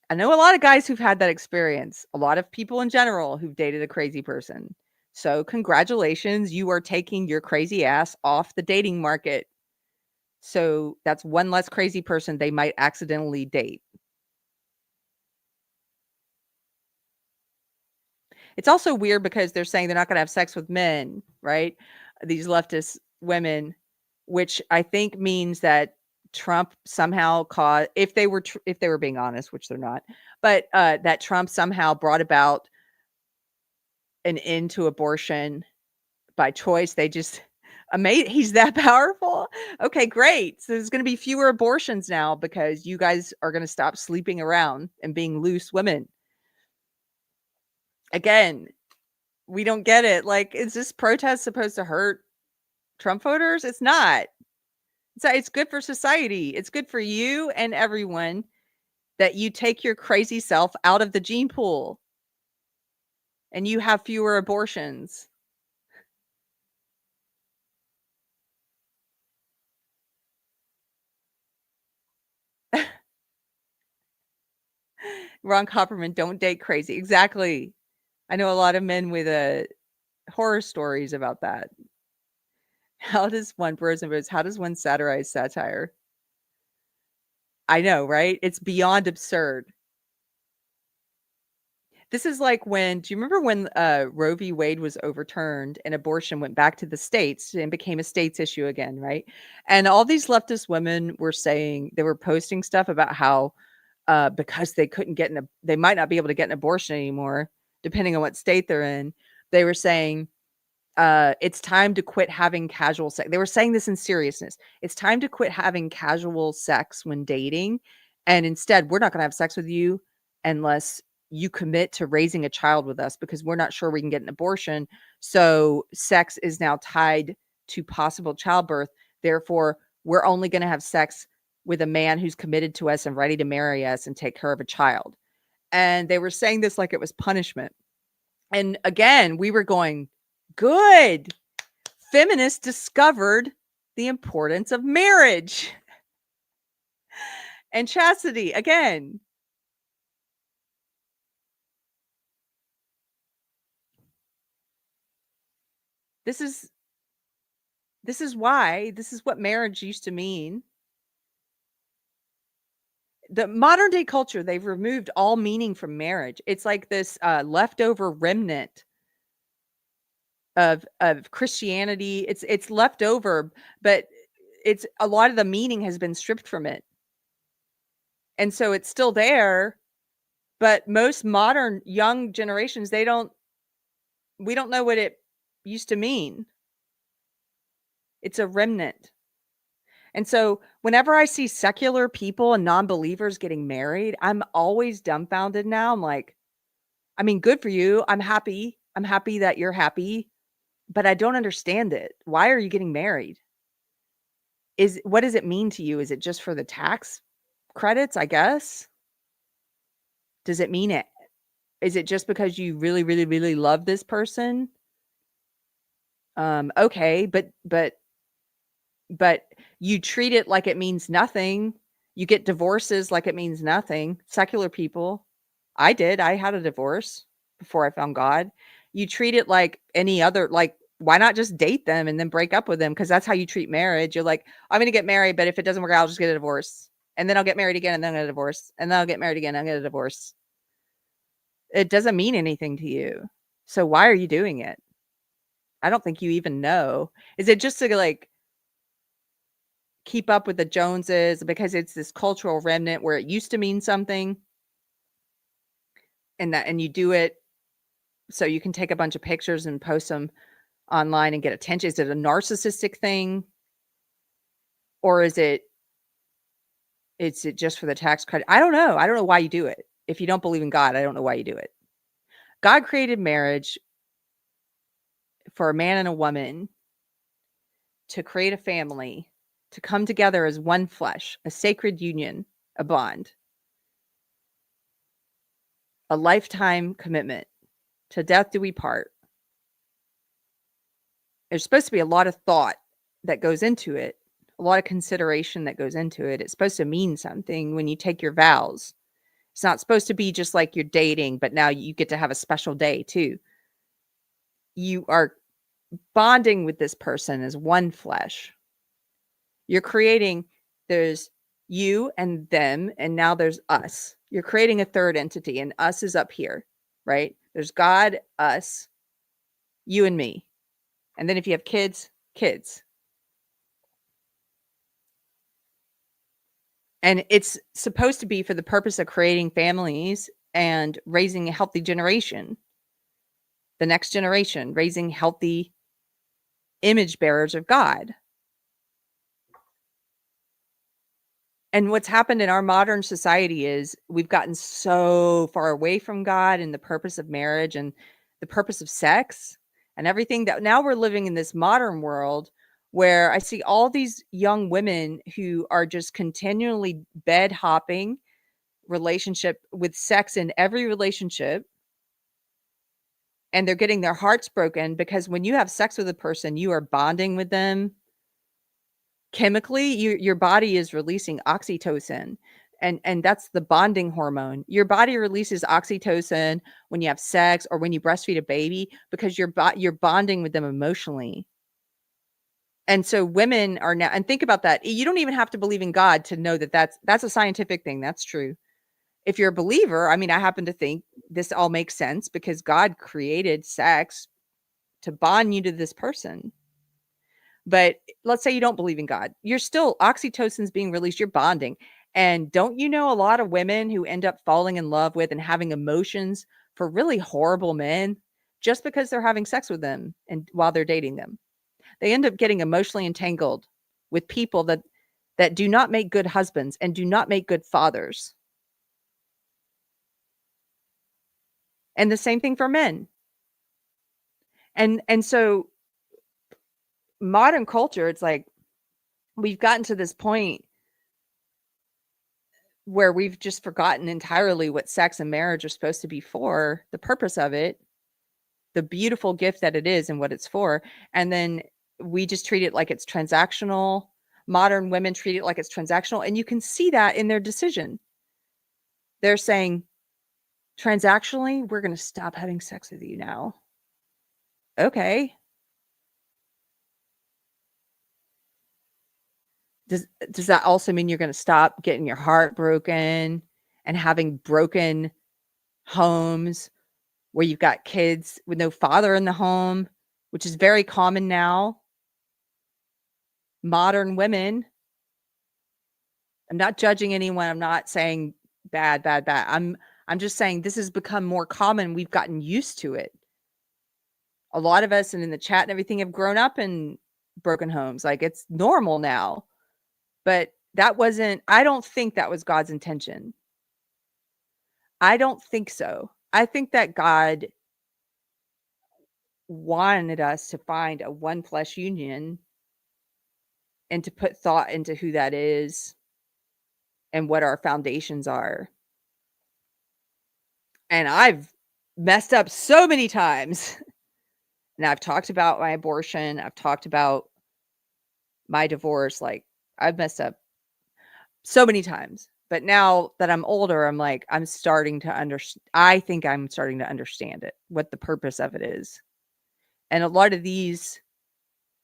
I know a lot of guys who've had that experience, a lot of people in general who've dated a crazy person. So congratulations, you are taking your crazy ass off the dating market. So that's one less crazy person they might accidentally date. It's also weird because they're saying they're not going to have sex with men, right? These leftist women, which I think means that Trump somehow caused, if they were being honest, which they're not, but that Trump somehow brought about an end to abortion by choice. They just he's that powerful. Okay, great. So there's going to be fewer abortions now because you guys are going to stop sleeping around and being loose women. Again, we don't get it. Like, is this protest supposed to hurt Trump voters? It's not. It's good for society. It's good for you and everyone that you take your crazy self out of the gene pool and you have fewer abortions. Ron Copperman, don't date crazy. Exactly. I know a lot of men with horror stories about that. How does one satirize satire? I know, right? It's beyond absurd. This is like do you remember when Roe v. Wade was overturned and abortion went back to the states and became a states issue again, right? And all these leftist women were saying, they were posting stuff about how because they they might not be able to get an abortion anymore, depending on what state they're in. They were saying, it's time to quit having casual sex. They were saying this in seriousness. It's time to quit having casual sex when dating. And instead, we're not going to have sex with you unless you commit to raising a child with us, because we're not sure we can get an abortion. So sex is now tied to possible childbirth. Therefore, we're only going to have sex with a man who's committed to us and ready to marry us and take care of a child. And they were saying this like it was punishment. And again, we were going, good. Feminists discovered the importance of marriage and chastity again. This is what marriage used to mean. The modern day culture, they've removed all meaning from marriage. It's like this leftover remnant of Christianity. It's left over, but it's a lot of the meaning has been stripped from it. And so it's still there, but most modern young generations, we don't know what it used to mean. It's a remnant. And so whenever I see secular people and non-believers getting married, I'm always dumbfounded now. I'm like, I mean, good for you. I'm happy. I'm happy that you're happy, but I don't understand it. Why are you getting married? What does it mean to you? Is it just for the tax credits, I guess? Does it mean it? Is it just because you really, really, really love this person? Okay, but you treat it like it means nothing. You get divorces like it means nothing. Secular people. I had a divorce before I found God. You treat it like any other, like, why not just date them and then break up with them? Because that's how you treat marriage. You're like, I'm going to get married, but if it doesn't work out, I'll just get a divorce. And then I'll get married again, and then I'll get a divorce. And then I'll get married again, and I'll get a divorce. It doesn't mean anything to you. So why are you doing it? I don't think you even know. Is it just to like keep up with the Joneses because it's this cultural remnant where it used to mean something? and you do it so you can take a bunch of pictures and post them online and get attention? Is it a narcissistic thing? Or is it just for the tax credit? I don't know. I don't know why you do it. If you don't believe in God, I don't know why you do it. God created marriage for a man and a woman to create a family, to come together as one flesh, a sacred union, a bond, a lifetime commitment. To death do we part. There's supposed to be a lot of thought that goes into it, a lot of consideration that goes into it. It's supposed to mean something when you take your vows. It's not supposed to be just like you're dating, but now you get to have a special day too. You are bonding with this person as one flesh. You're creating, there's you and them, and now there's us. You're creating a third entity, and us is up here, right? There's God, us, you and me. And then if you have kids, kids. And it's supposed to be for the purpose of creating families and raising a healthy generation. The next generation, raising healthy image bearers of God. And what's happened in our modern society is we've gotten so far away from God and the purpose of marriage and the purpose of sex and everything, that now we're living in this modern world where I see all these young women who are just continually bed hopping relationship with sex in every relationship. And they're getting their hearts broken because when you have sex with a person, you are bonding with them. Chemically, your body is releasing oxytocin, and that's the bonding hormone. Your body releases oxytocin when you have sex or when you breastfeed a baby because you're bonding with them emotionally. And so women are now, and think about that. You don't even have to believe in God to know that that's a scientific thing. That's true. If you're a believer, I mean, I happen to think this all makes sense because God created sex to bond you to this person. But let's say you don't believe in God. You're still, oxytocin's being released. You're bonding. And don't you know a lot of women who end up falling in love with and having emotions for really horrible men just because they're having sex with them and while they're dating them? They end up getting emotionally entangled with people that do not make good husbands and do not make good fathers. And the same thing for men. And so modern culture, it's like we've gotten to this point where we've just forgotten entirely what sex and marriage are supposed to be for, the purpose of it, the beautiful gift that it is and what it's for. And then we just treat it like it's transactional. Modern women treat it like it's transactional. And you can see that in their decision. They're saying, transactionally, we're going to stop having sex with you now. Okay. Does that also mean you're going to stop getting your heart broken and having broken homes where you've got kids with no father in the home, which is very common now? Modern women. I'm not judging anyone. I'm not saying bad. I'm just saying this has become more common. We've gotten used to it. A lot of us and in the chat and everything have grown up in broken homes. Like it's normal now. But I don't think that was God's intention. I don't think so. I think that God wanted us to find a one flesh union and to put thought into who that is and what our foundations are. And I've messed up so many times. And I've talked about my abortion. I've talked about my divorce. Like I've messed up so many times. But now that I'm older, I'm like, I'm starting to understand. I think I'm starting to understand it, what the purpose of it is. And a lot of these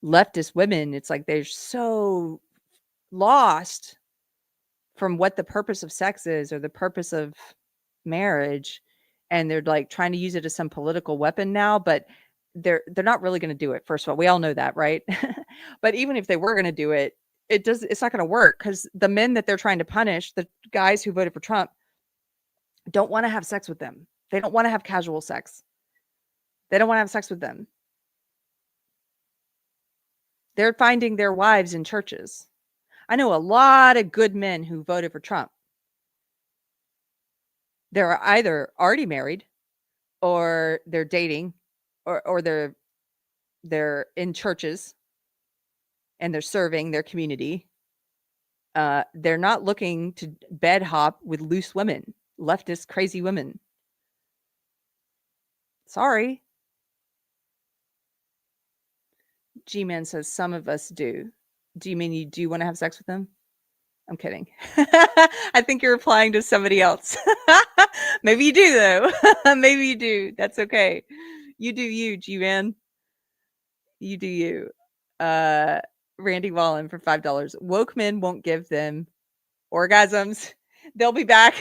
leftist women, it's like they're so lost from what the purpose of sex is or the purpose of marriage. And they're like trying to use it as some political weapon now, but they're not really going to do it. First of all, we all know that, right? But even if they were going to do it, it's not going to work because the men that they're trying to punish, the guys who voted for Trump, don't want to have sex with them. They don't want to have casual sex. They don't want to have sex with them. They're finding their wives in churches. I know a lot of good men who voted for Trump. They're either already married or they're dating or they're in churches and they're serving their community. They're not looking to bed hop with loose women, leftist crazy women. Sorry. G-Man says some of us do. Do you mean you do want to have sex with them? I'm kidding. I think you're replying to somebody else. Maybe you do, though. Maybe you do. That's okay. You do you, G-Man. You do you. Randy Wallen for $5. Woke men won't give them orgasms. They'll be back.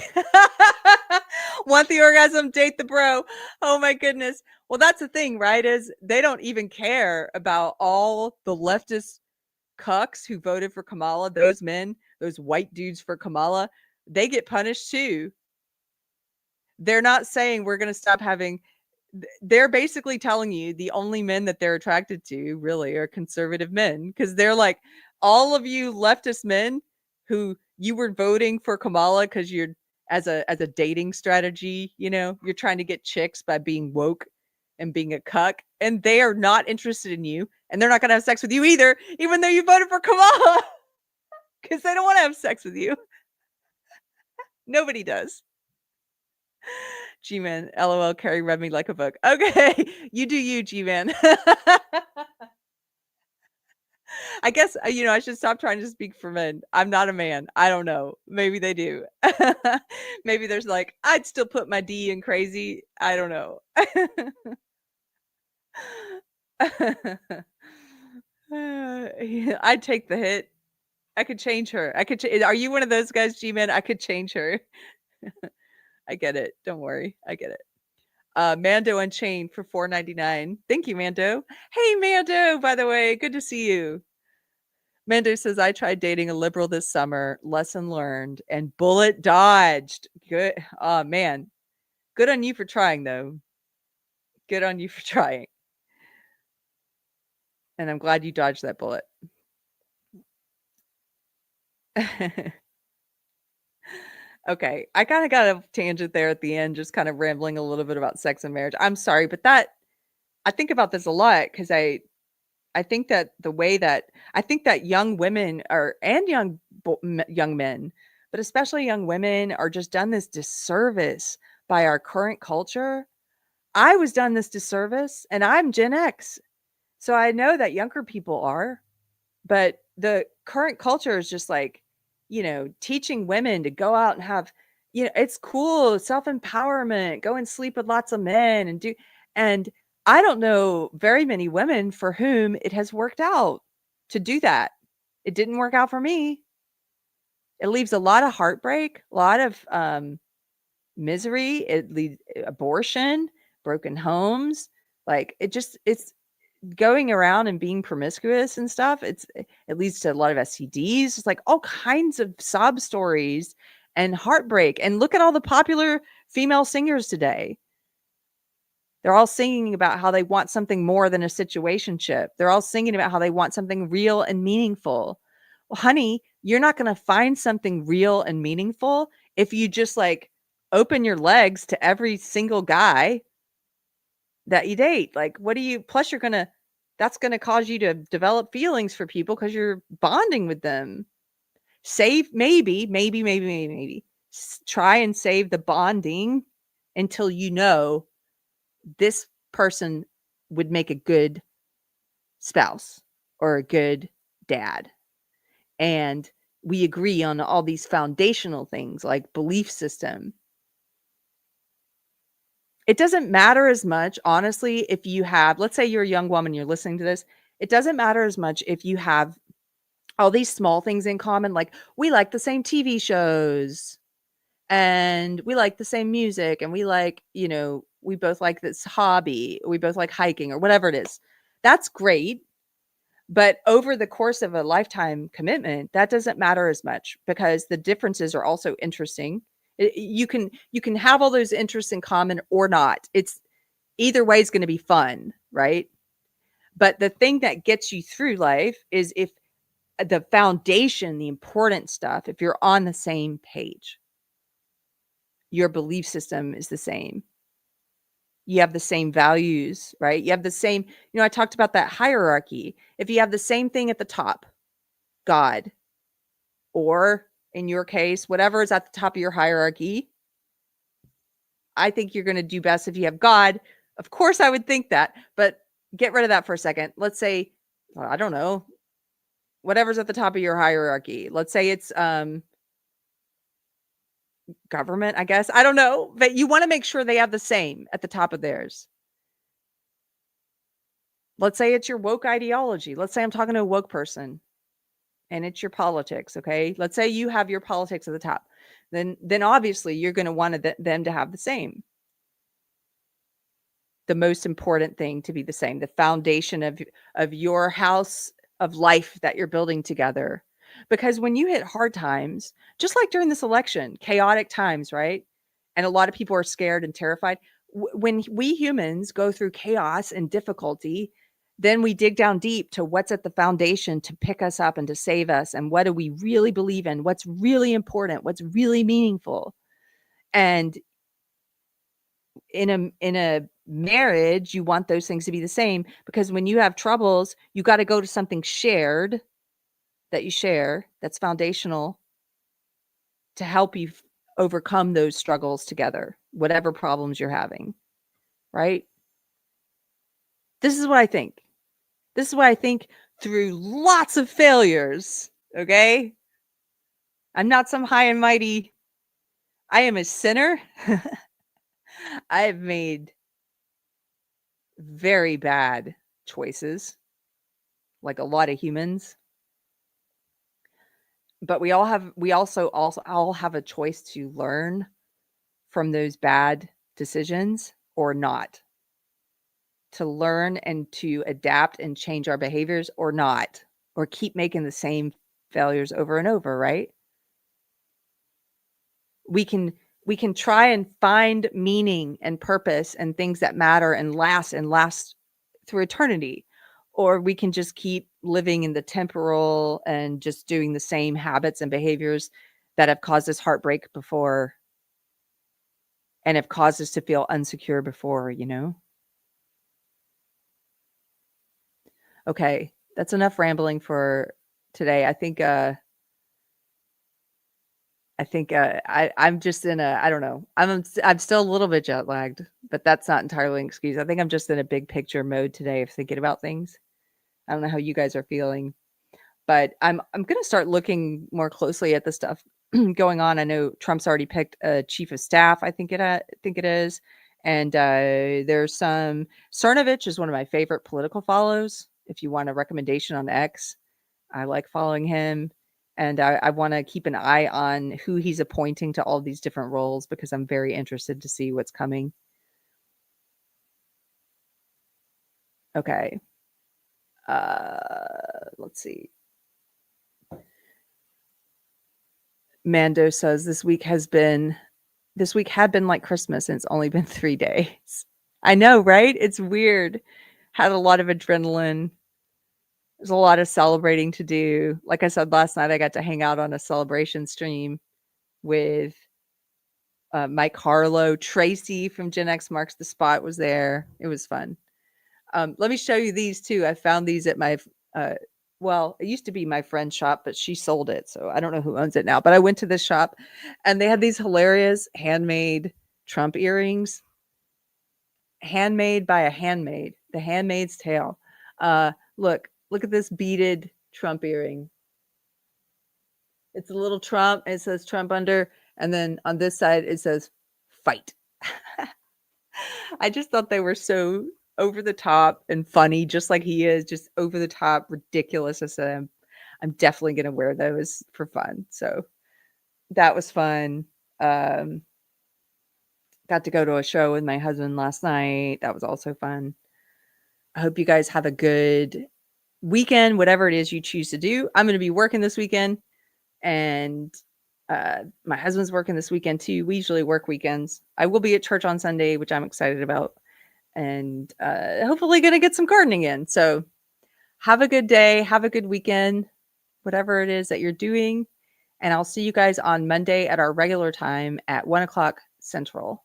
Want the orgasm? Date the bro. Oh my goodness. Well, that's the thing, right? Is they don't even care about all the leftist cucks who voted for Kamala. Those men, those white dudes for Kamala, they get punished too. They're not saying we're going to stop having. They're basically telling you the only men that they're attracted to really are conservative men, because they're like, all of you leftist men who you were voting for Kamala because you're as a dating strategy, you know, you're trying to get chicks by being woke and being a cuck, and they are not interested in you, and they're not going to have sex with you either, even though you voted for Kamala, because they don't want to have sex with you. Nobody does. G-Man, LOL, Keri read me like a book. Okay, you do you, G-Man. I guess, you know, I should stop trying to speak for men. I'm not a man. I don't know. Maybe they do. Maybe there's like, I'd still put my D in crazy. I don't know. I'd take the hit. I could change her. Are you one of those guys, G-Man? I could change her. I get it. Don't worry. I get it. Mando Unchained for $4.99. Thank you, Mando. Hey, Mando, by the way, good to see you. Mando says, I tried dating a liberal this summer. Lesson learned and bullet dodged. Good. Oh, man. Good on you for trying, though. Good on you for trying. And I'm glad you dodged that bullet. Okay. I kind of got a tangent there at the end, just kind of rambling a little bit about sex and marriage. I'm sorry, but I think about this a lot because I think that the way that I think that young women and young men, but especially young women, are just done this disservice by our current culture. I was done this disservice, and I'm Gen X, so I know that younger people are, but the current culture is just like, you know, teaching women to go out and have, you know, it's cool, self-empowerment, go and sleep with lots of men and I don't know very many women for whom it has worked out to do that. It didn't work out for me. It leaves a lot of heartbreak, a lot of misery. It leads abortion, broken homes. Like it's going around and being promiscuous and stuff. It leads to a lot of STDs. It's like all kinds of sob stories and heartbreak. And look at all the popular female singers today. They're all singing about how they want something more than a situationship. They're all singing about how they want something real and meaningful. Well, honey, you're not going to find something real and meaningful if you just like open your legs to every single guy that you date. Like, plus that's going to cause you to develop feelings for people because you're bonding with them. Maybe, try and save the bonding until you know this person would make a good spouse or a good dad. And we agree on all these foundational things like belief system. It doesn't matter as much, honestly, if you have, let's say you're a young woman, you're listening to this. It doesn't matter as much if you have all these small things in common, like we like the same TV shows and we like the same music and we like, you know, we both like this hobby, we both like hiking or whatever it is. That's great. But over the course of a lifetime commitment, that doesn't matter as much because the differences are also interesting You can have all those interests in common or not. It's either way is going to be fun, right? But the thing that gets you through life is if the foundation, the important stuff, if you're on the same page, your belief system is the same. You have the same values, right? You have the same, I talked about that hierarchy. If you have the same thing at the top, God, or in your case, whatever is at the top of your hierarchy, I think you're going to do best if you have God. Of course, I would think that, but get rid of that for a second. Let's say, well, I don't know, whatever's at the top of your hierarchy. Let's say it's government, I guess. I don't know, but you want to make sure they have the same at the top of theirs. Let's say it's your woke ideology. Let's say I'm talking to a woke person and it's your politics, okay? Let's say you have your politics at the top. Then obviously you're going to want them to have the same. The most important thing to be the same, the foundation of your house of life that you're building together. Because when you hit hard times, just like during this election, chaotic times, right? And a lot of people are scared and terrified. When we humans go through chaos and difficulty, then we dig down deep to what's at the foundation to pick us up and to save us. And what do we really believe in? What's really important? What's really meaningful? And in a marriage, you want those things to be the same, because when you have troubles, you got to go to something shared that you share that's foundational to help you overcome those struggles together, whatever problems you're having, right? This is what I think. This is what I think through lots of failures, okay? I'm not some high and mighty. I am a sinner. I have made very bad choices, like a lot of humans. But we also all have a choice to learn from those bad decisions or not. To learn and to adapt and change our behaviors or not, or keep making the same failures over and over, right? We can try and find meaning and purpose and things that matter and last through eternity, or we can just keep living in the temporal and just doing the same habits and behaviors that have caused us heartbreak before and have caused us to feel insecure before, Okay, that's enough rambling for today. I think I'm just in a, I don't know. I'm still a little bit jet lagged, but that's not entirely an excuse. I think I'm just in a big picture mode today of thinking about things. I don't know how you guys are feeling, but I'm going to start looking more closely at the stuff going on. I know Trump's already picked a chief of staff. I think it is. And there's some, Cernovich is one of my favorite political follows. If you want a recommendation on X, I like following him. And I want to keep an eye on who he's appointing to all these different roles, because I'm very interested to see what's coming. Okay. Let's see. Mando says this week had been like Christmas and it's only been 3 days. I know, right? It's weird. Had a lot of adrenaline. There's a lot of celebrating to do. Like I said last night, I got to hang out on a celebration stream with Mike Harlow. Tracy from Gen X Marks the Spot was there. It was fun. Let me show you these too. I found these at my, well, it used to be my friend's shop, but she sold it. So I don't know who owns it now. But I went to this shop and they had these hilarious handmade Trump earrings. Handmade by a handmaid. The Handmaid's Tale. Look at this beaded Trump earring. It's a little Trump. It says Trump under. And then on this side, it says fight. I just thought they were so over the top and funny, just like he is, just over the top, ridiculous. I said, I'm definitely going to wear those for fun. So that was fun. Got to go to a show with my husband last night. That was also fun. I hope you guys have a good weekend, whatever it is you choose to do. I'm going to be working this weekend, and My husband's working this weekend too. We usually work weekends. I will be at church on Sunday, which I'm excited about, and hopefully going to get some gardening in. So have a good day. Have a good weekend, whatever it is that you're doing. And I'll see you guys on Monday at our regular time at 1 o'clock Central.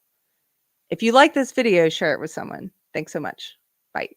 If you like this video, share it with someone. Thanks so much. Bye.